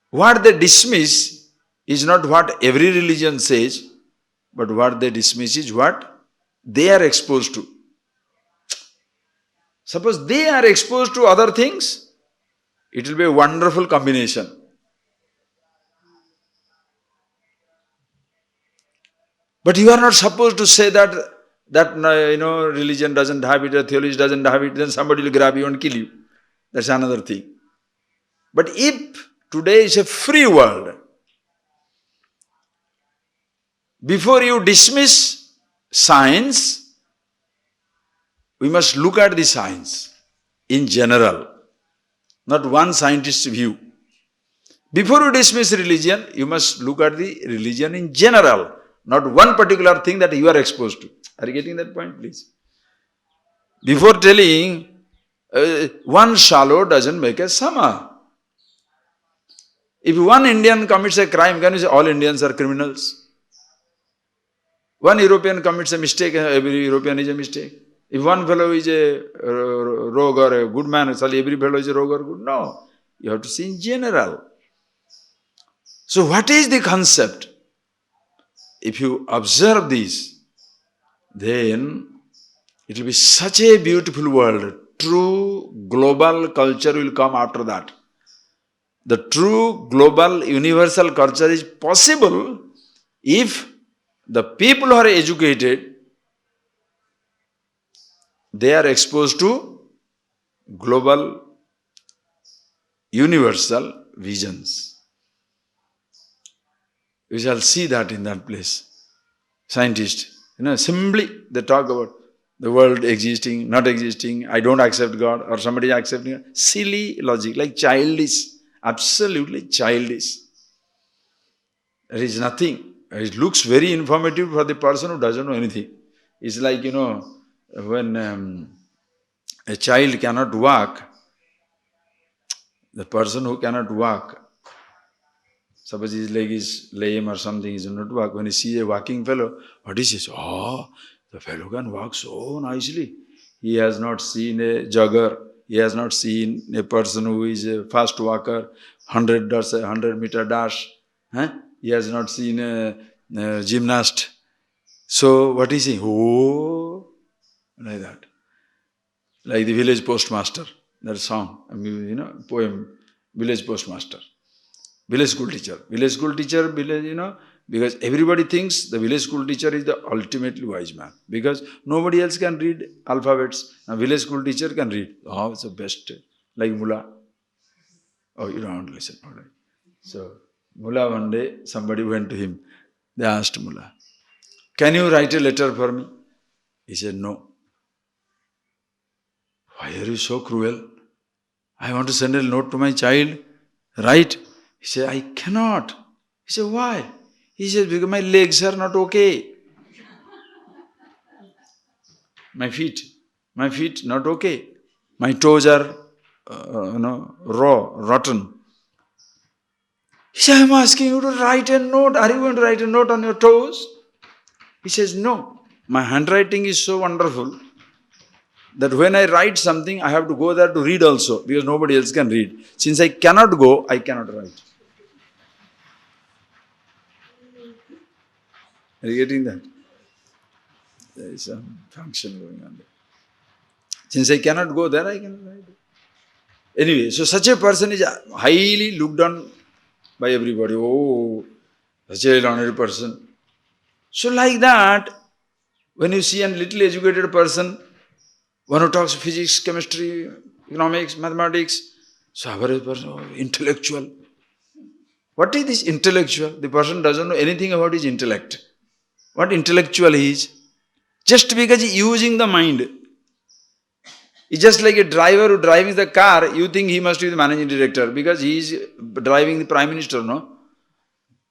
what they dismiss is not what every religion says, but what they dismiss is what they are exposed to. Suppose they are exposed to other things, it will be a wonderful combination. But you are not supposed to say that religion doesn't have it, or theology doesn't have it, then somebody will grab you and kill you. That's another thing. But if today is a free world, before you dismiss science, we must look at the science in general, not one scientist's view. Before you dismiss religion, you must look at the religion in general, not one particular thing that you are exposed to. Are you getting that point, please? Before telling, one shallow doesn't make a summer. If one Indian commits a crime, can you say all Indians are criminals? One European commits a mistake, every European is a mistake. If one fellow is a rogue or a good man, every fellow is a rogue or good? No. You have to see in general. So what is the concept? If you observe this, then it will be such a beautiful world. True global culture will come after that. The true global universal culture is possible if the people who are educated, they are exposed to global universal visions. You shall see that in that place. Scientists, simply they talk about the world existing, not existing, I don't accept God, or somebody accepting God. Silly logic, like childish, absolutely childish. There is nothing. It looks very informative for the person who doesn't know anything. It's like, when a child cannot walk, the person who cannot walk, suppose his leg is lame or something, he does not walk. When he sees a walking fellow, what is he? Oh, the fellow can walk so nicely. He has not seen a jogger. He has not seen a person who is a fast walker, 100-meter dash. He has not seen a gymnast. So what is he? Oh, like that. Like the village postmaster, that song, poem, village postmaster. Village school teacher, because everybody thinks the village school teacher is the ultimately wise man. Because nobody else can read alphabets. A village school teacher can read. Oh, it's the best. Like Mullah. Oh, you don't want to listen. All right. So, Mullah, one day, somebody went to him. They asked Mullah, can you write a letter for me? He said, no. Why are you so cruel? I want to send a note to my child. Write. He said, I cannot. He said, why? He said, because my legs are not okay. My feet not okay. My toes are, rotten. He said, I'm asking you to write a note. Are you going to write a note on your toes? He says, no. My handwriting is so wonderful that when I write something, I have to go there to read also, because nobody else can read. Since I cannot go, I cannot write. Are you getting that? There is some function going on there. Since I cannot go there, I cannot write. Anyway, so such a person is highly looked on by everybody. Oh, such a learned person. So like that, when you see a little educated person, one who talks physics, chemistry, economics, mathematics, so average person, oh, intellectual. What is this intellectual? The person doesn't know anything about his intellect. What intellectual he is? Just because he is using the mind. It's just like a driver who drives the car, you think he must be the managing director because he is driving the prime minister, no?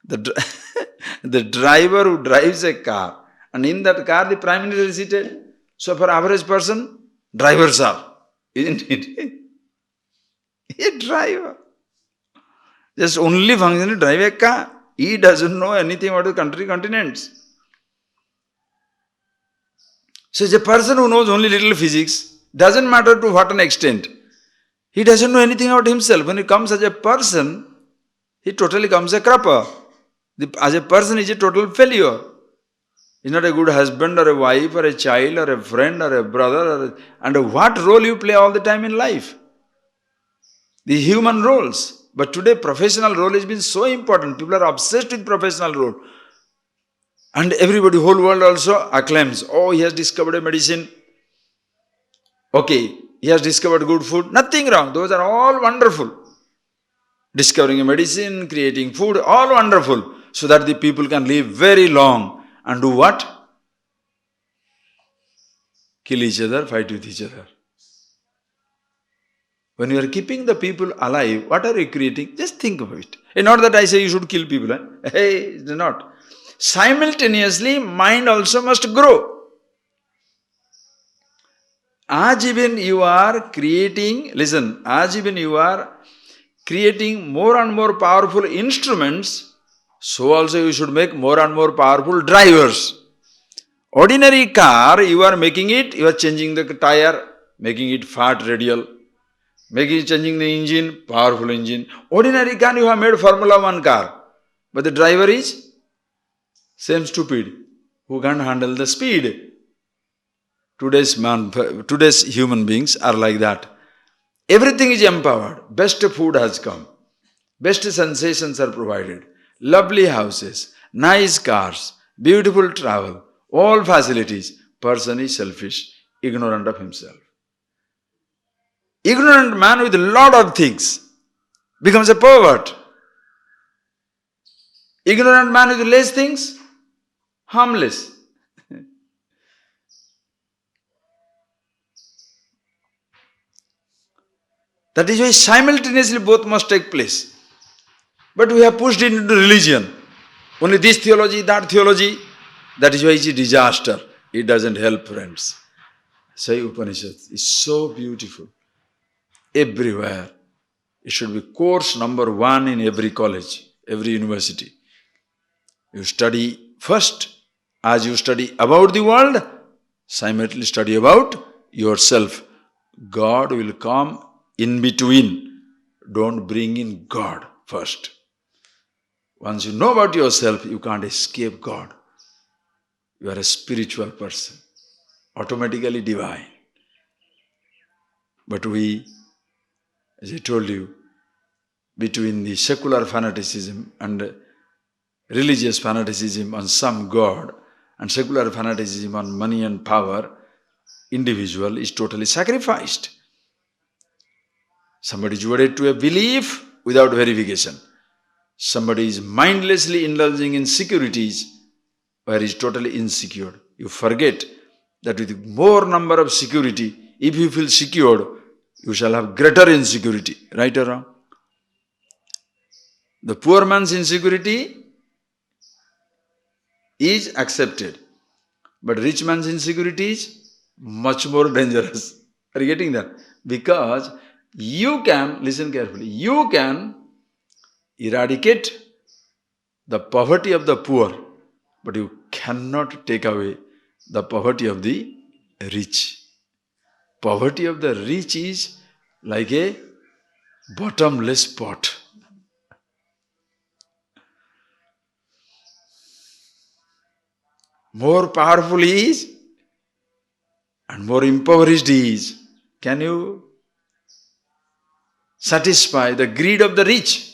The driver who drives a car, and in that car the prime minister is seated. So for average person, drivers are, isn't it? A driver. Just only function to drive a car. He doesn't know anything about the country, continents. So it's a person who knows only little physics, doesn't matter to what an extent. He doesn't know anything about himself. When he comes as a person, he totally comes a crapper. As a person, he is a total failure. He's not a good husband or a wife or a child or a friend or a brother. And what role you play all the time in life? The human roles. But today, professional role has been so important. People are obsessed with professional role. And everybody, whole world also acclaims, oh, he has discovered a medicine. Okay, he has discovered good food. Nothing wrong. Those are all wonderful. Discovering a medicine, creating food, all wonderful. So that the people can live very long. And do what? Kill each other, fight with each other. When you are keeping the people alive, what are you creating? Just think of it. And not that I say you should kill people. Hey, it's not. Simultaneously, mind also must grow. As even you are creating, listen, as even you are creating more and more powerful instruments, so also you should make more and more powerful drivers. Ordinary car, you are making it, you are changing the tire, making it fat radial, changing the engine, powerful engine. Ordinary car, you have made Formula 1 car, but the driver is same stupid, who can't handle the speed. Today's human beings are like that. Everything is empowered. Best food has come. Best sensations are provided. Lovely houses, nice cars, beautiful travel, all facilities. Person is selfish, ignorant of himself. Ignorant man with a lot of things becomes a pervert. Ignorant man with less things, harmless. That is why simultaneously both must take place. But we have pushed it into religion. Only this theology, that theology. That is why it's a disaster. It doesn't help, friends. Sai Upanishad is so beautiful. Everywhere. It should be course number 1 in every college, every university. You study first, as you study about the world, simultaneously study about yourself. God will come in between. Don't bring in God first. Once you know about yourself, you can't escape God. You are a spiritual person, automatically divine. But we, as I told you, between the secular fanaticism and religious fanaticism on some God and secular fanaticism on money and power, individual is totally sacrificed. Somebody is wedded to a belief without verification. Somebody is mindlessly indulging in securities where he is totally insecure. You forget that with more number of security, if you feel secured, you shall have greater insecurity. Right or wrong? The poor man's insecurity is accepted. But rich man's insecurity is much more dangerous. Are you getting that? Because you can, listen carefully, you can eradicate the poverty of the poor, but you cannot take away the poverty of the rich. Poverty of the rich is like a bottomless pot. More powerful he is and more impoverished he is. Can you satisfy the greed of the rich?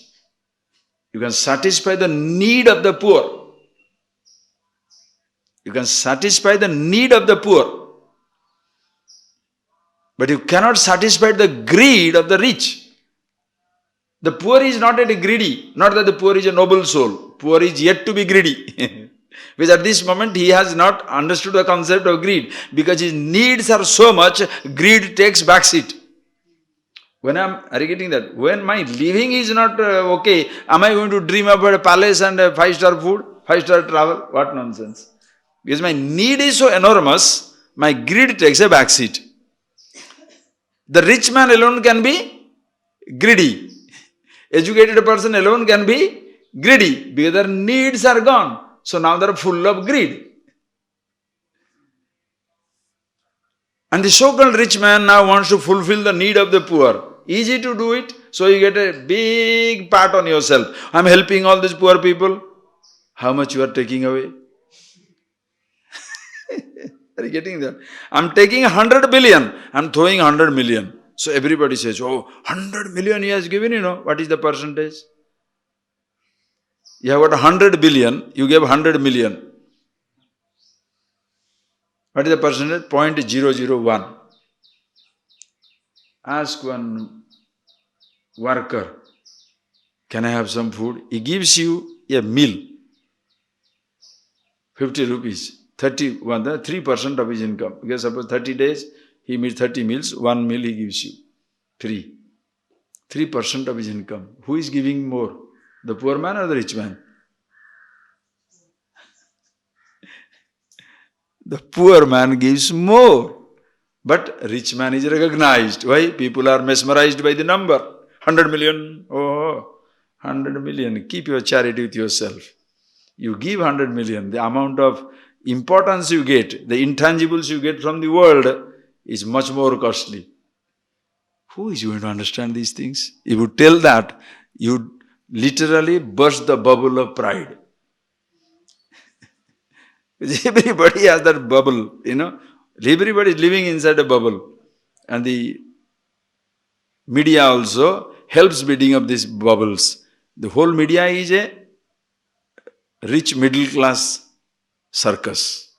You can satisfy the need of the poor. You can satisfy the need of the poor. But you cannot satisfy the greed of the rich. The poor is not yet greedy. Not that the poor is a noble soul. Poor is yet to be greedy. Because at this moment he has not understood the concept of greed. Because his needs are so much, greed takes backseat. Are you getting that? When my living is not okay, am I going to dream about a palace and a 5-star food, 5-star travel? What nonsense. Because my need is so enormous, my greed takes a backseat. The rich man alone can be greedy. Educated person alone can be greedy because their needs are gone. So now they are full of greed. And the so-called rich man now wants to fulfill the need of the poor. Easy to do it. So you get a big pat on yourself. I am helping all these poor people. How much you are taking away? Are you getting that? I am taking 100 billion. I am throwing 100 million. So everybody says, oh, 100 million he has given, what is the percentage? You have got 100 billion, you gave 100 million. What is the percentage? 0.001. Ask one worker, can I have some food? He gives you a meal, 50 rupees, 3% of his income. Because suppose 30 days, he meets 30 meals, 1 meal he gives you, 3% of his income. Who is giving more? The poor man or the rich man? The poor man gives more. But rich man is recognized. Why? People are mesmerized by the number. 100 million. Oh, 100 million. Keep your charity with yourself. You give 100 million. The amount of importance you get, the intangibles you get from the world is much more costly. Who is going to understand these things? If you tell that, you literally burst the bubble of pride. Everybody has that bubble, Everybody is living inside a bubble. And the media also helps building up these bubbles. The whole media is a rich middle class circus.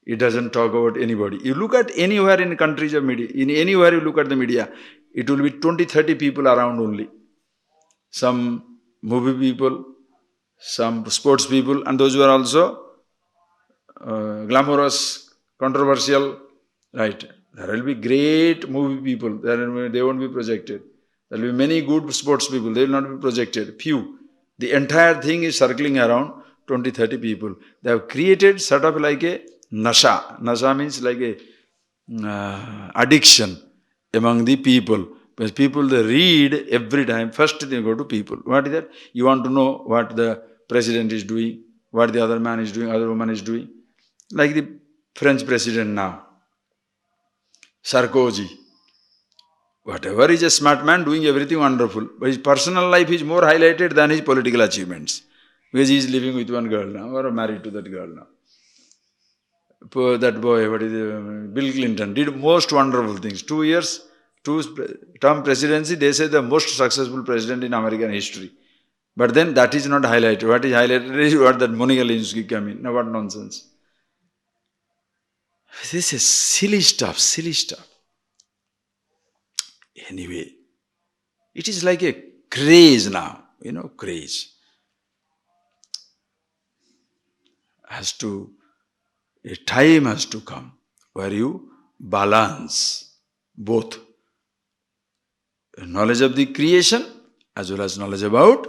It doesn't talk about anybody. You look at anywhere in countries of media, anywhere you look at the media, it will be 20-30 people around only. Some movie people, some sports people, and those who are also glamorous, controversial, right? There will be great movie people, they won't be projected. There will be many good sports people, they will not be projected. Few. The entire thing is circling around 20, 30 people. They have created sort of like a nasha. Nasha means like a addiction among the people. Because people, they read every time, first they go to people. What is that? You want to know what the president is doing, what the other man is doing, other woman is doing. Like the French president now, Sarkozy. Whatever is a smart man doing everything wonderful, but his personal life is more highlighted than his political achievements. Because he is living with one girl now, or married to that girl now. Poor that boy, what is it, Bill Clinton, did most wonderful things. 2 years, two-term presidency, they say the most successful president in American history. But then that is not highlighted. What is highlighted is what that Monica Lewinsky came in. Now what nonsense. This is silly stuff, silly stuff. Anyway, it is like a craze now, craze. A time has to come where you balance both knowledge of the creation as well as knowledge about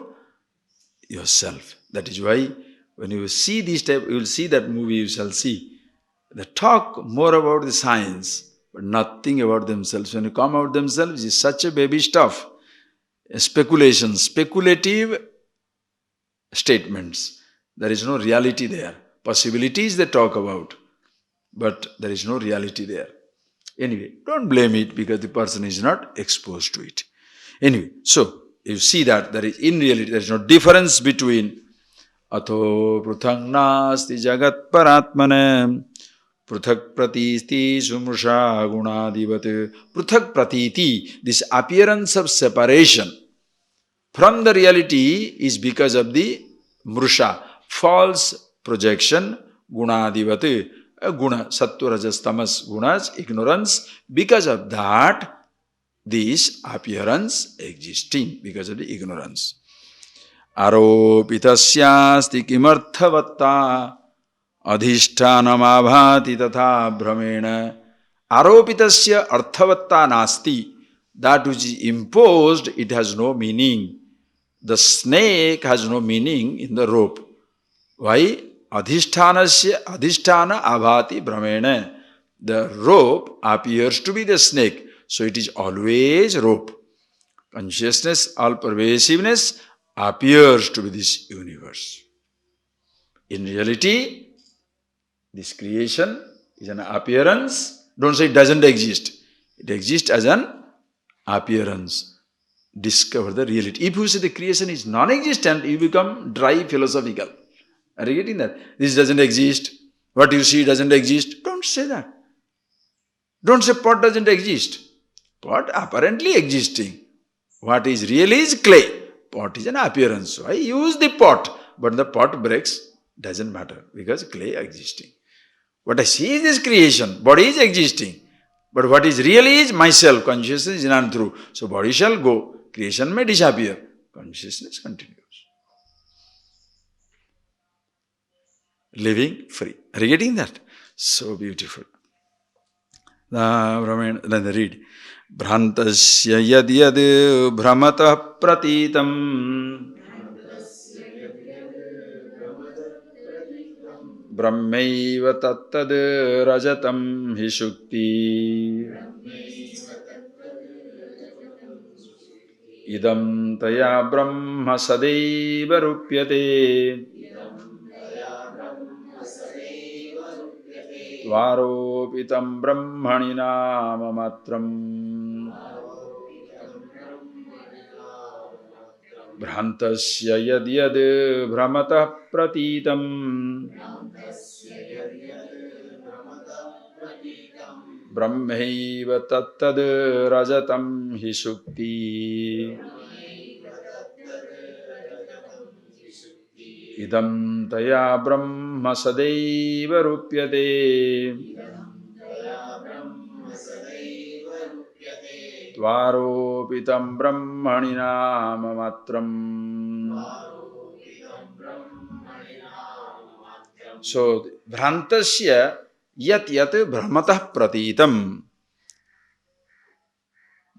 yourself. That is why when you see these type, you will see that movie, you shall see. They talk more about the science, but nothing about themselves. When you come out themselves, it's such a baby stuff. Speculation, speculative statements. There is no reality there. Possibilities they talk about, but there is no reality there. Anyway, don't blame it because the person is not exposed to it. Anyway, so you see that there is, in reality, there is no difference between Atho pruthang nasti jagat paratmane pruthak pratiti sumrusha gunadivat. Pruthak pratiti, this appearance of separation from the reality is because of the mrusha, false projection, gunadivat, guna, sattva, rajas, tamas, gunas, ignorance. Because of that, this appearance existing, because of the ignorance. Aropitasyasti kimarthavatta adhishtanamabhati tatha brahmena. Aropitasya arthavatta nasti. That which is imposed, it has no meaning. The snake has no meaning in the rope. Why? Adhishtanasya adhishtana abhati brahmena. The rope appears to be the snake. So it is always rope. Consciousness, all pervasiveness appears to be this universe. In reality, this creation is an appearance. Don't say it doesn't exist. It exists as an appearance. Discover the reality. If you say the creation is non-existent, you become dry philosophical. Are you getting that? This doesn't exist. What you see doesn't exist. Don't say that. Don't say pot doesn't exist. Pot apparently existing. What is real is clay. Pot is an appearance. So I use the pot, but the pot breaks. Doesn't matter because clay existing. What I see is this creation. Body is existing. But what is real is myself. Consciousness is not true. So body shall go. Creation may disappear. Consciousness continues. Living free. Are you getting that? So beautiful. Then read. Bhrantasya yad yad bhramatah pratitam brahmaiva tattad rajatam hi shukti idam taya brahma sadaiva rupyate Tvaropitam brahmani nama matram Bhrantasya yad yad bhramatah pratitam Brahmaiva tattad rajatam hi shukti Idam taya brahma sadaiva rupyate Tvaropitam brahmani nama matram So, Bhrantasya yat yat brahmatah pratitam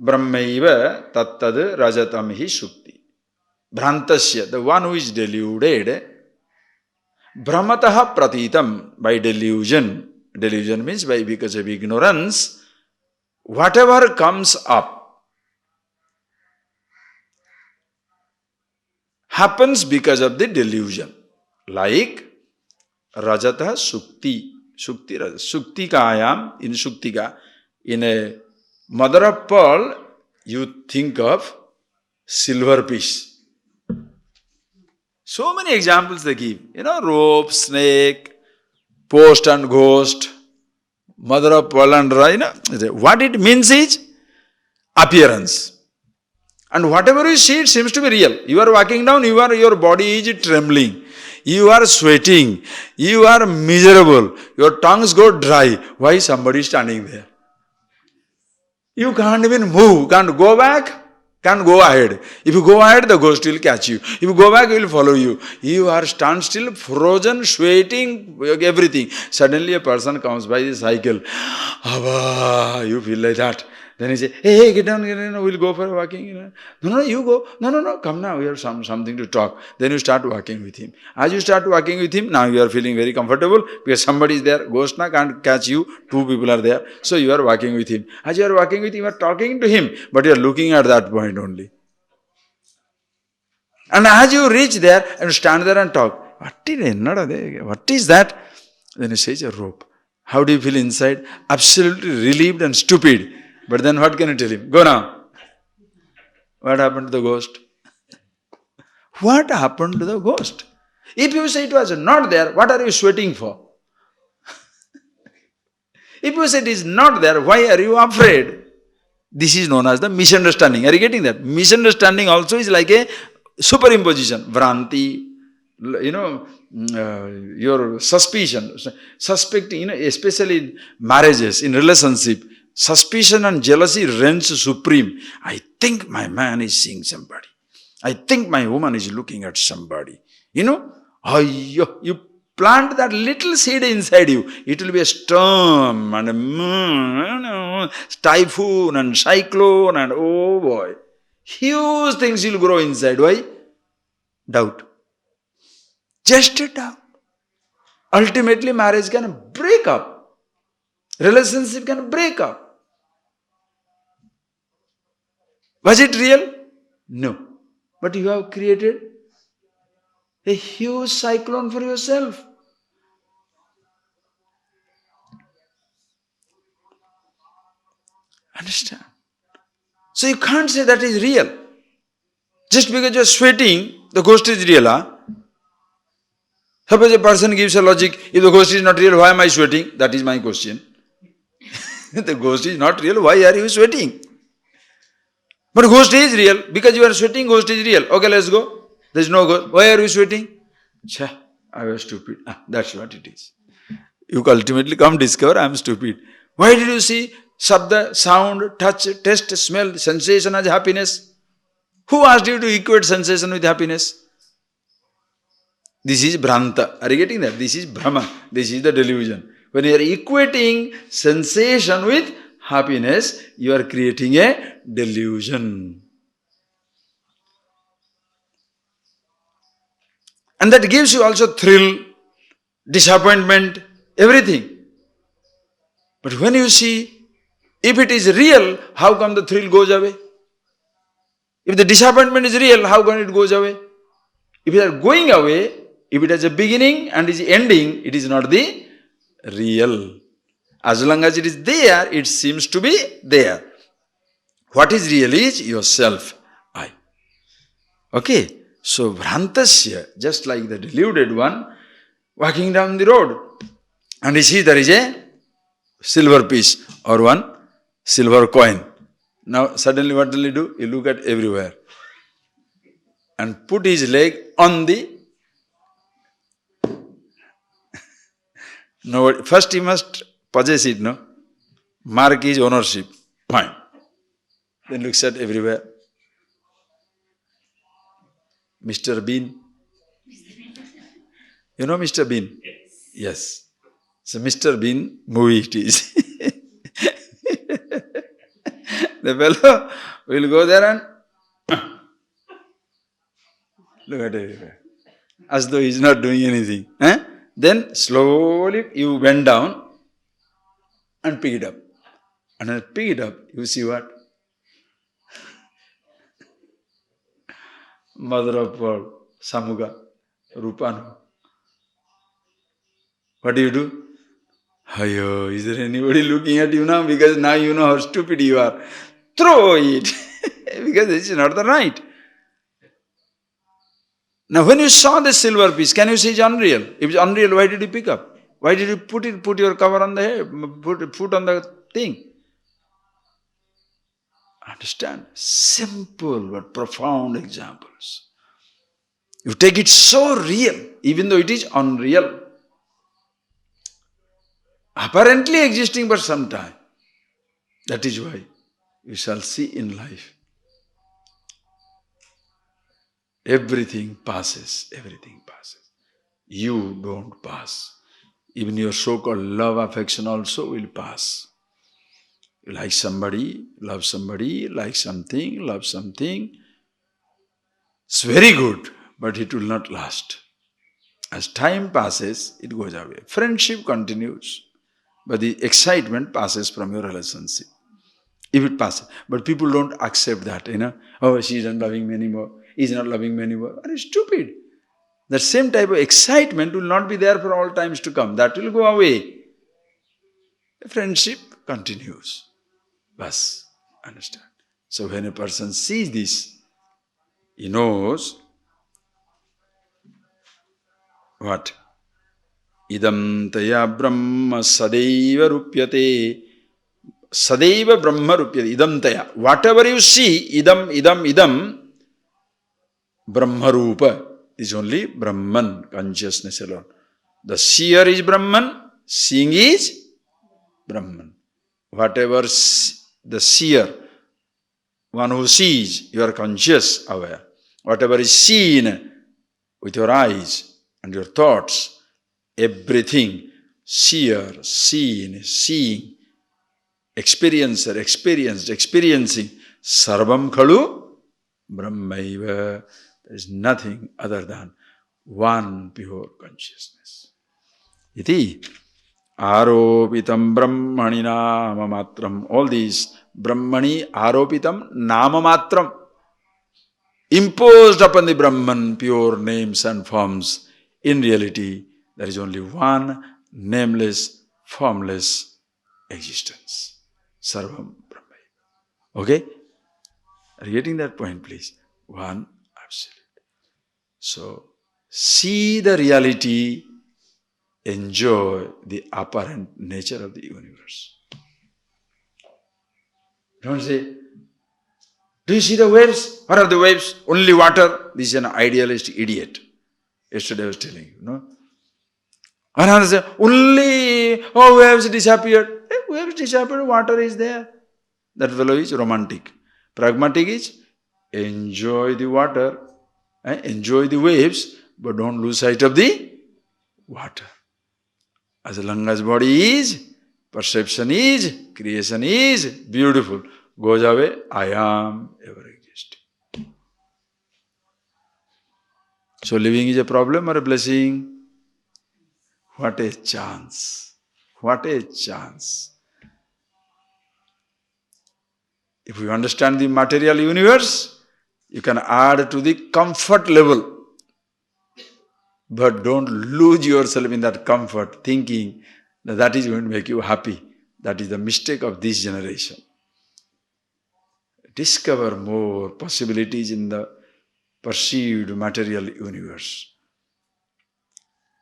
brahmaiva tattad rajatam hi shukti. Bhrantasya, the one who is deluded, brahmatah pratitam, by delusion. Delusion means by because of ignorance, whatever comes up happens because of the delusion. Like Rajata Sukti. Sukti Raja. Suktikayam, in Suktika, in a mother of pearl, you think of silver piece. So many examples they give. Rope, snake, post and ghost, mother of pearl and what it means is appearance. And whatever you see, it seems to be real. You are walking down, your body is trembling. You are sweating. You are miserable. Your tongues go dry. Why somebody is standing there? You can't even move. Can't go back. Can't go ahead. If you go ahead, the ghost will catch you. If you go back, he will follow you. You are stand still, frozen, sweating, everything. Suddenly a person comes by the cycle. You feel like that. Then he say, hey, get down, we'll go for walking. No, you go. No, come now, we have something to talk. Then you start walking with him. As you start walking with him, now you are feeling very comfortable because somebody is there. Ghost can't catch you. Two people are there. So you are walking with him. As you are walking with him, you are talking to him, but you are looking at that point only. And as you reach there and stand there and talk, what is that? Then he says a rope. How do you feel inside? Absolutely relieved and stupid. But then what can you tell him? Go now. What happened to the ghost? What happened to the ghost? If you say it was not there, what are you sweating for? If you say it is not there, why are you afraid? This is known as the misunderstanding. Are you getting that? Misunderstanding also is like a superimposition. Vranti, your suspicion, suspecting, especially in marriages, in relationship, suspicion and jealousy reigns supreme. I think my man is seeing somebody. I think my woman is looking at somebody. You plant that little seed inside you. It will be a storm and a typhoon and cyclone and oh boy. Huge things will grow inside. Why? Doubt. Just a doubt. Ultimately, marriage can break up. Relationship can break up. Was it real? No. But you have created a huge cyclone for yourself. Understand? So you can't say that is real. Just because you are sweating, the ghost is real, huh? Suppose a person gives a logic, if the ghost is not real, why am I sweating? That is my question. The ghost is not real, why are you sweating? But ghost is real. Because you are sweating, ghost is real. Okay, let's go. There is no ghost. Why are you sweating? I was stupid. That's what it is. You ultimately come discover I am stupid. Why did you see Shabda, sound, touch, taste, smell, sensation as happiness? Who asked you to equate sensation with happiness? This is Bhranta. Are you getting that? This is Brahma. This is the delusion. When you are equating sensation with happiness, you are creating a delusion. And that gives you also thrill, disappointment, everything. But when you see, if it is real, how come the thrill goes away? If the disappointment is real, how come it goes away? If it is going away, if it has a beginning and is ending, it is not the real. As long as it is there, it seems to be there. What is real is yourself, I. Okay? So, Bhrantasya, just like the deluded one, walking down the road, and he sees there is a silver piece or one silver coin. Now, suddenly what will he do? He look at everywhere and put his leg on the... No, first he must possess it, no? Mark his ownership. Fine. Then looks at everywhere. Mr. Bean. You know Mr. Bean? Yes. So Mr. Bean movie it is. The fellow will go there and look at it as though he's not doing anything. Then slowly you bend down and pick it up. And when you pick it up, you see what? Mother of pearl, Samuga, Rupanu. What do? Ayo, is there anybody looking at you now? Because now you know how stupid you are. Throw it. Because this is not the right. Now when you saw the silver piece, can you say it's unreal? If it's unreal, why did you pick up? Why did you put your cover on the head, put foot on the thing? Understand? Simple but profound examples. You take it so real, even though it is unreal. Apparently existing but sometime. That is why you shall see in life. Everything passes, everything passes. You don't pass. Even your so-called love, affection also will pass. You like somebody, like something, love something. It's very good, but it will not last. As time passes, it goes away. Friendship continues, but the excitement passes from your relationship. If it passes. But people don't accept that, Oh, she isn't loving me anymore. He's not loving me anymore. Are you stupid? That same type of excitement will not be there for all times to come. That will go away. The friendship continues. Bas, understand? So when a person sees this, he knows what? Idam taya brahma sadaiva rupyate. Sadaiva brahma rupyate. Idam taya. Whatever you see, idam, brahma rupa is only Brahman, consciousness alone. The seer is Brahman, seeing is Brahman. Whatever the seer, one who sees, you are conscious, aware. Whatever is seen with your eyes and your thoughts, everything, seer, seen, seeing, experiencer, experienced, experiencing, sarvam khalu brahmaiva. There is nothing other than one pure consciousness. Iti aropitam brahmani nama matram. All these brahmani aropitam nama matram. Imposed upon the Brahman pure names and forms. In reality, there is only one nameless, formless existence. Sarvam Brahmaiva. Okay? Are you getting that point, please? One absolute. So, see the reality, enjoy the apparent nature of the universe. Don't say, do you see the waves? What are the waves? Only water. This is an idealist idiot. Yesterday I was telling you, no? Another says, only, waves disappeared. Waves disappeared, water is there. That fellow is romantic. Pragmatic is, enjoy the water, enjoy the waves, but don't lose sight of the water. As long as body is, perception is, creation is beautiful, goes away, I am ever existing. So living is a problem or a blessing? What a chance! What a chance! If you understand the material universe, you can add to the comfort level. But don't lose yourself in that comfort, thinking that is going to make you happy. That is the mistake of this generation. Discover more possibilities in the perceived material universe.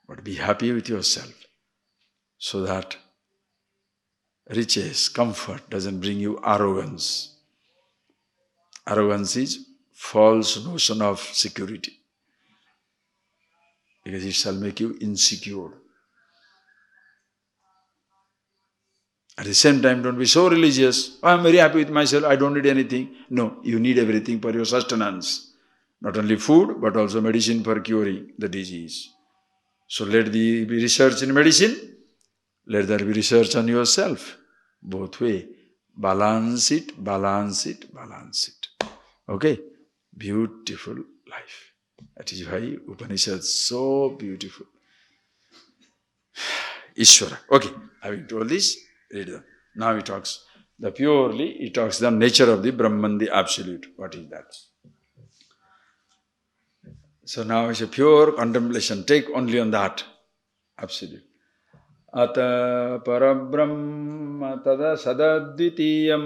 But be happy with yourself, so that riches, comfort doesn't bring you arrogance. Arrogance is false notion of security, because it shall make you insecure. At the same time, don't be so religious. I am very happy with myself, I don't need anything. No, you need everything for your sustenance. Not only food, but also medicine for curing the disease. So let there be research in medicine, let there be research on yourself. Both way. Balance it, balance it, balance it. Okay? Beautiful life. That is why Upanishad is so beautiful. Ishvara. Okay, having told this, read them. Now he talks he talks the nature of the Brahman, the absolute. What is that? So now it's a pure contemplation. Take only on that. Absolute. Ata parabrahma tada sadadvitiyam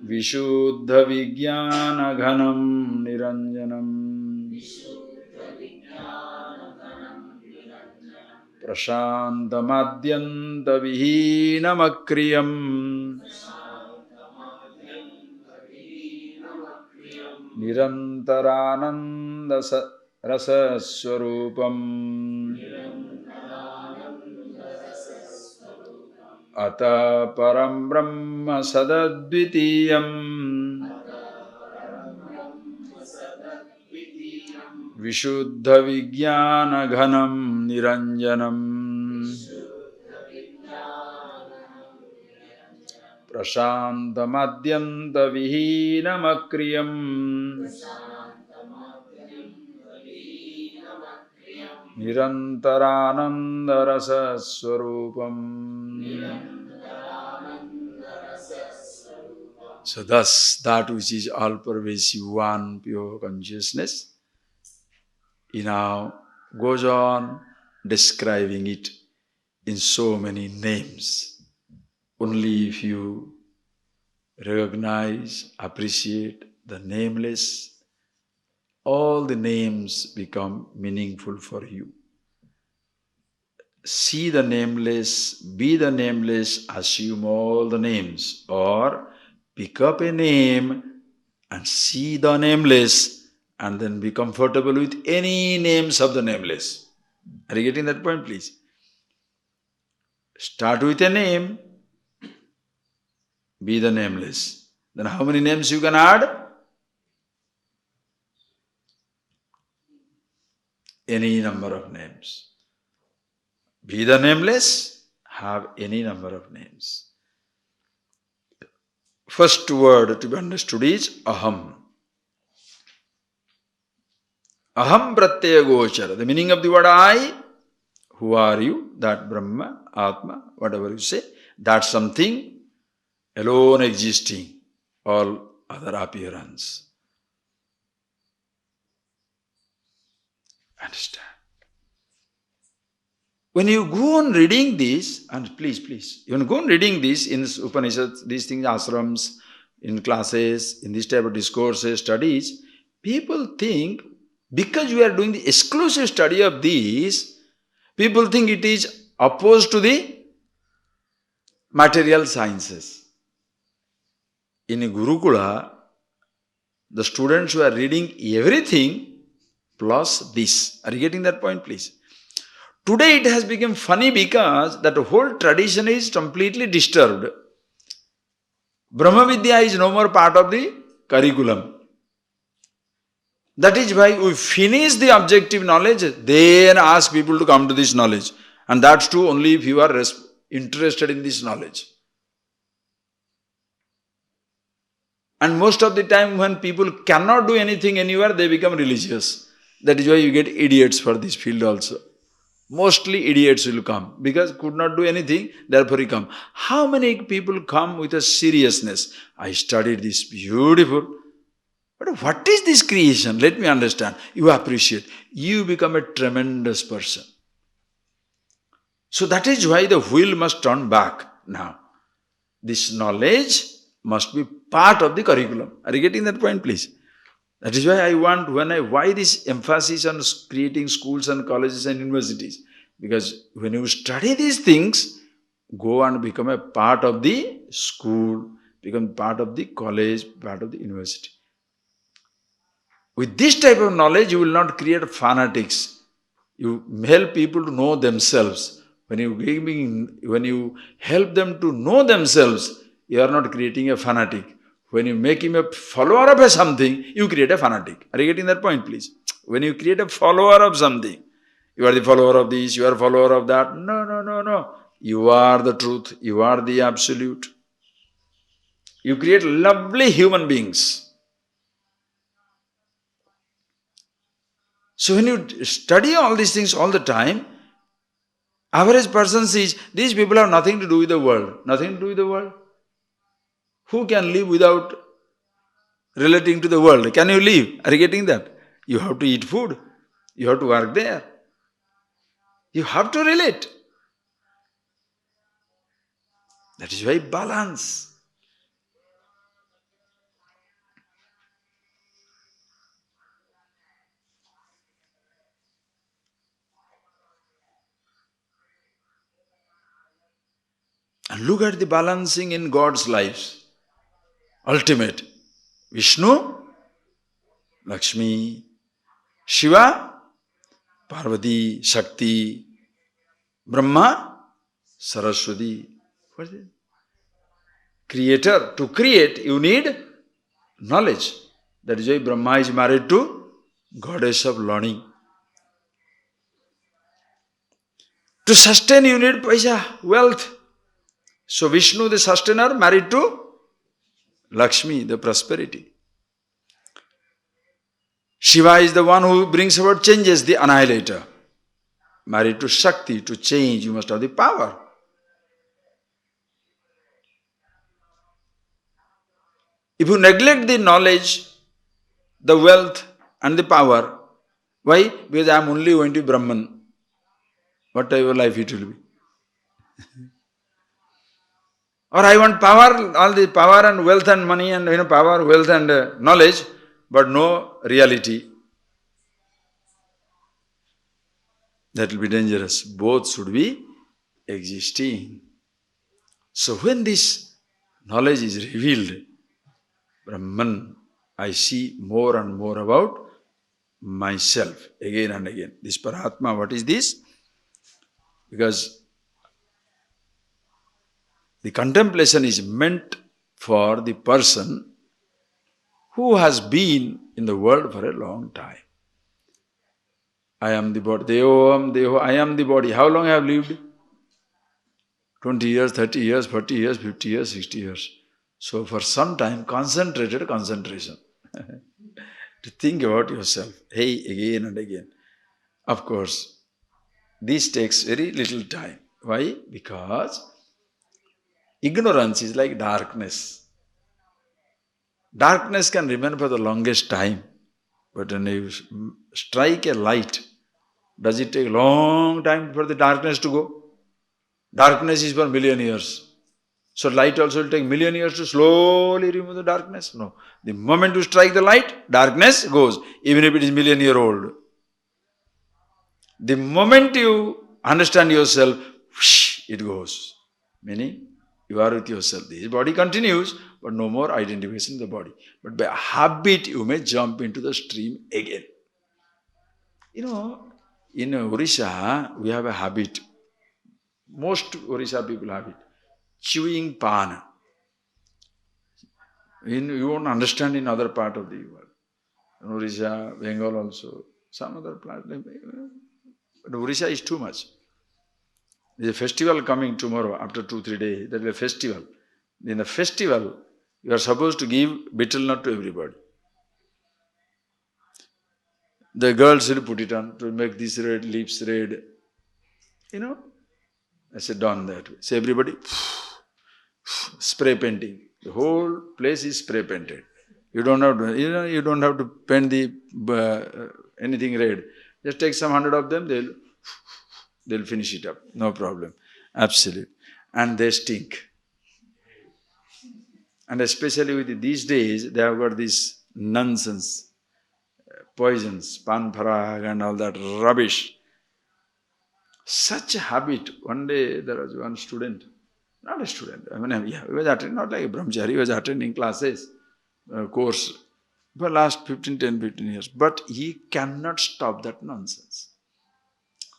vishuddha vijnana ghanam niranjanam prashantamadhyanta vihinamakriyam nirantarananda rasaswarupam ata param brahma sadadvitiyam vishuddha vijnana ghanam niranjanam prashantamadhyanta vihinamakriyam nirantarananda rasaswarupam. So thus, that which is all-pervasive one, pure consciousness, he now goes on describing it in so many names. Only if you recognize, appreciate the nameless, all the names become meaningful for you. See the nameless, be the nameless, assume all the names, or pick up a name and see the nameless and then be comfortable with any names of the nameless. Are you getting that point, please? Start with a name, be the nameless. Then how many names you can add? Any number of names. Be the nameless, have any number of names. First word to be understood is aham. Aham pratyaya gochara. The meaning of the word I, who are you? That Brahma, Atma, whatever you say, that's something alone existing, all other appearance. Understand? When you go on reading this, and please, you go on reading this in Upanishads, these things, ashrams, in classes, in this type of discourses, studies, people think, because we are doing the exclusive study of these, people think it is opposed to the material sciences. In Gurukula, the students who are reading everything plus this. Are you getting that point, please? Today it has become funny because that whole tradition is completely disturbed. Brahma Vidya is no more part of the curriculum. That is why we finish the objective knowledge, then ask people to come to this knowledge. And that's true only if you are interested in this knowledge. And most of the time when people cannot do anything anywhere, they become religious. That is why you get idiots for this field also. Mostly idiots will come because could not do anything, therefore he come. How many people come with a seriousness? I studied this, beautiful. But what is this creation? Let me understand. You appreciate. You become a tremendous person. So that is why the wheel must turn back now. This knowledge must be part of the curriculum. Are you getting that point, please? That is why I want, why this emphasis on creating schools and colleges and universities? Because when you study these things, go and become a part of the school, become part of the college, part of the university. With this type of knowledge, you will not create fanatics. You help people to know themselves. When you help them to know themselves, you are not creating a fanatic When you make him a follower of a something, you create a fanatic. Are you getting that point, please? When you create a follower of something, you are the follower of this, you are a follower of that. No, no, no, no. You are the truth. You are the absolute. You create lovely human beings. So when you study all these things all the time, average person sees these people have nothing to do with the world. Nothing to do with the world. Who can live without relating to the world? Can you live? Are you getting that? You have to eat food. You have to work there. You have to relate. That is why balance. And look at the balancing in God's lives. Ultimate. Vishnu, Lakshmi, Shiva, Parvati, Shakti, Brahma, Saraswati. What is it? Creator. To create, you need knowledge. That is why Brahma is married to goddess of learning. To sustain, you need paisa, wealth. So Vishnu, the sustainer, married to Lakshmi, the prosperity. Shiva is the one who brings about changes, the annihilator. Married to Shakti, to change, you must have the power. If you neglect the knowledge, the wealth and the power, why? Because I am only going to be Brahman. What type of life it will be? Or I want power, all the power and wealth and money and power, wealth and knowledge, but no reality. That will be dangerous. Both should be existing. So when this knowledge is revealed, Brahman, I see more and more about myself again and again. This Paramatma, what is this? Because the contemplation is meant for the person who has been in the world for a long time. I am the body. Deho, I am the body. How long I have lived? 20 years, 30 years, 40 years, 50 years, 60 years. So for some time, concentrated concentration. To think about yourself, hey, again and again. Of course, this takes very little time. Why? Because ignorance is like darkness. Darkness can remain for the longest time. But when you strike a light, does it take a long time for the darkness to go? Darkness is for million years. So light also will take million years to slowly remove the darkness? No. The moment you strike the light, darkness goes, even if it is million year old. The moment you understand yourself, whoosh, it goes. Meaning, you are with yourself. This body continues, but no more identification with the body. But by habit, you may jump into the stream again. In Orissa, we have a habit. Most Orissa people have it. Chewing pan. You won't understand in other part of the world. In Orissa, Bengal also, some other part. But Orissa is too much. There is a festival coming tomorrow, after 2-3 days. There is a festival. In the festival, you are supposed to give betel nut to everybody. The girls will put it on to make this red, lips red. I said, done that way. So everybody, spray painting. The whole place is spray painted. You don't have to, you don't have to paint the anything red. Just take some 100 of them, they'll finish it up. No problem. Absolute. And they stink. And especially with these days, they have got this nonsense, poisons, pan parag and all that rubbish. Such a habit. One day there was one student, not a student, he was attending, not like a brahmachari, he was attending classes, course for last 10-15 years. But he cannot stop that nonsense.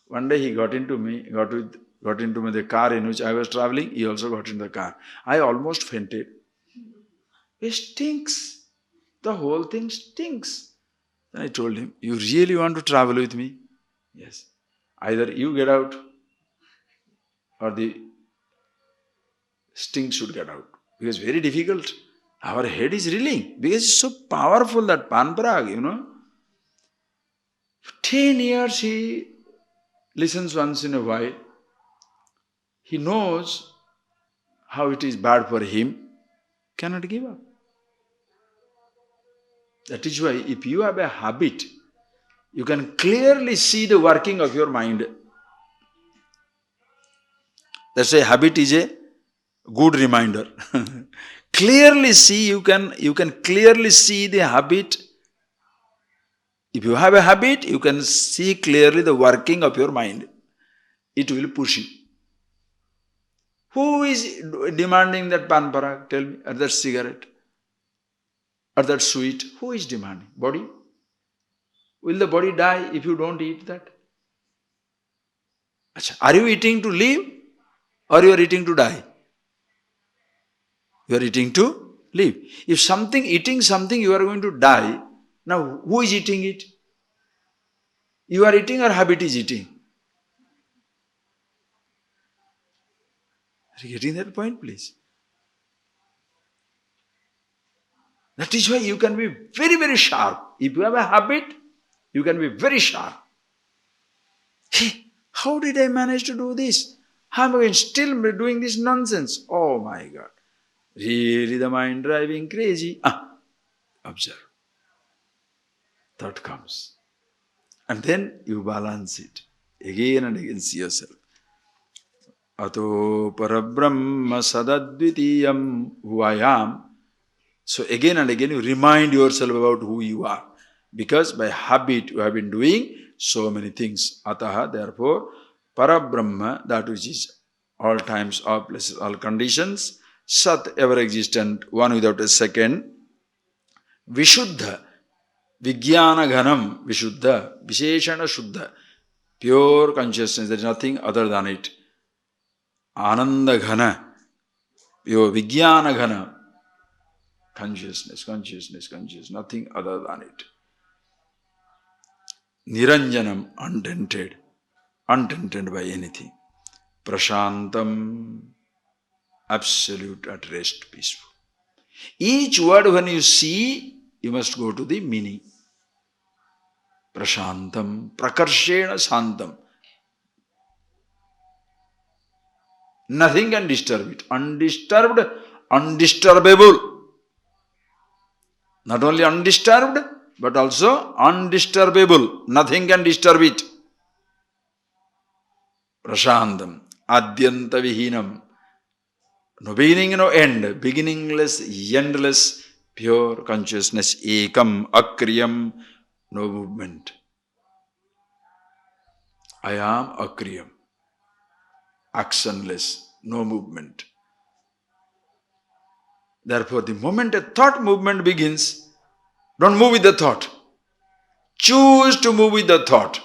One day he got into the car in which I was traveling, he also got into the car. I almost fainted. It stinks. The whole thing stinks. Then I told him, you really want to travel with me? Yes. Either you get out or the stink should get out. Because very difficult. Our head is reeling because it's so powerful, that panparag. 10 years he listens once in a while. He knows how it is bad for him, cannot give up. That is why if you have a habit, you can clearly see the working of your mind. That's why habit is a good reminder. Clearly see, you can clearly see the habit. If you have a habit, you can see clearly the working of your mind. It will push you. Who is demanding that pan parag? Tell me, or that cigarette, or that sweet? Who is demanding? Body? Will the body die if you don't eat that? Achha, are you eating to live, or you are eating to die? You are eating to live. If eating something, you are going to die. Now, who is eating it? You are eating or habit is eating? Are you getting that point, please? That is why you can be very, very sharp. If you have a habit, you can be very sharp. Hey, how did I manage to do this? How am I still doing this nonsense? Oh my God. Really the mind driving crazy. Observe. Thought comes. And then you balance it. Again and again see yourself. Ato parabrahma sadadvitiyam, who I am. So again and again you remind yourself about who you are. Because by habit you have been doing so many things. Ataha, therefore, parabrahma, that which is all times, all places, all conditions, sat, ever existent, one without a second, vishuddha, vijnana ghanam, vishuddha, visheshana shuddha, pure consciousness, there is nothing other than it. Ananda ghana, pure vijnana ghana, consciousness, nothing other than it. Niranjanam, untainted by anything. Prashantam, absolute at rest, peaceful. Each word when you see, you must go to the meaning. Prashantam, prakarshena santam. Nothing can disturb it. Undisturbed, undisturbable. Not only undisturbed, but also undisturbable. Nothing can disturb it. Prashantam, adyanta vihinam. No beginning, no end. Beginningless, endless, pure consciousness. Ekam, akriyam, no movement. I am akriyam. Actionless, no movement. Therefore, the moment a thought movement begins, don't move with the thought. Choose to move with the thought.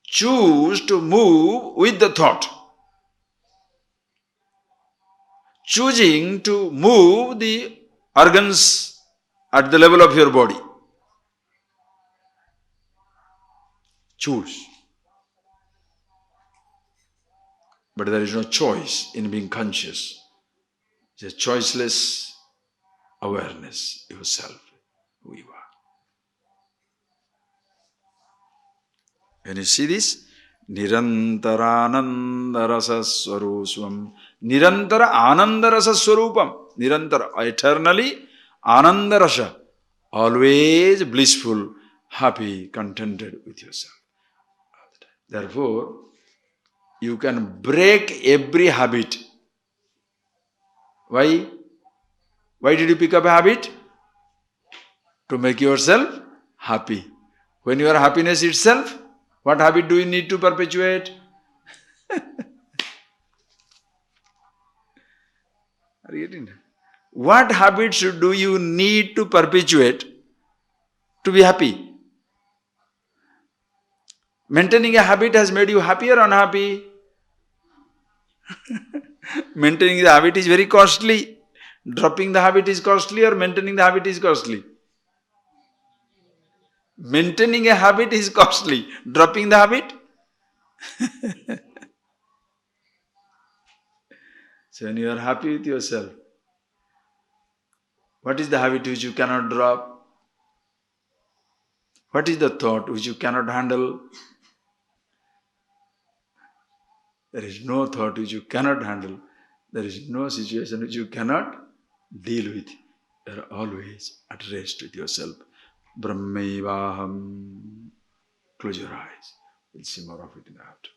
Choose to move with the thought. Choosing to move the organs at the level of your body. Choose. But there is no choice in being conscious. It's a choiceless awareness, yourself, who you are. When you see this, Nirantara Anandarasa Swaruswam. Nirantara Anandarasa Swarupam. Nirantara, eternally Anandarasa. Always blissful, happy, contented with yourself. Therefore, you can break every habit. Why? Why did you pick up a habit? To make yourself happy. When you are happiness itself, what habit do you need to perpetuate? Are you getting that? What habits do you need to perpetuate to be happy? Maintaining a habit has made you happy or unhappy? Maintaining the habit is very costly. Dropping the habit is costly or maintaining the habit is costly? Maintaining a habit is costly. Dropping the habit? So when you are happy with yourself, what is the habit which you cannot drop? What is the thought which you cannot handle? There is no thought which you cannot handle. There is no situation which you cannot deal with. You are always at rest with yourself. Brahmaivaham. Close your eyes. We'll see more of it in the after.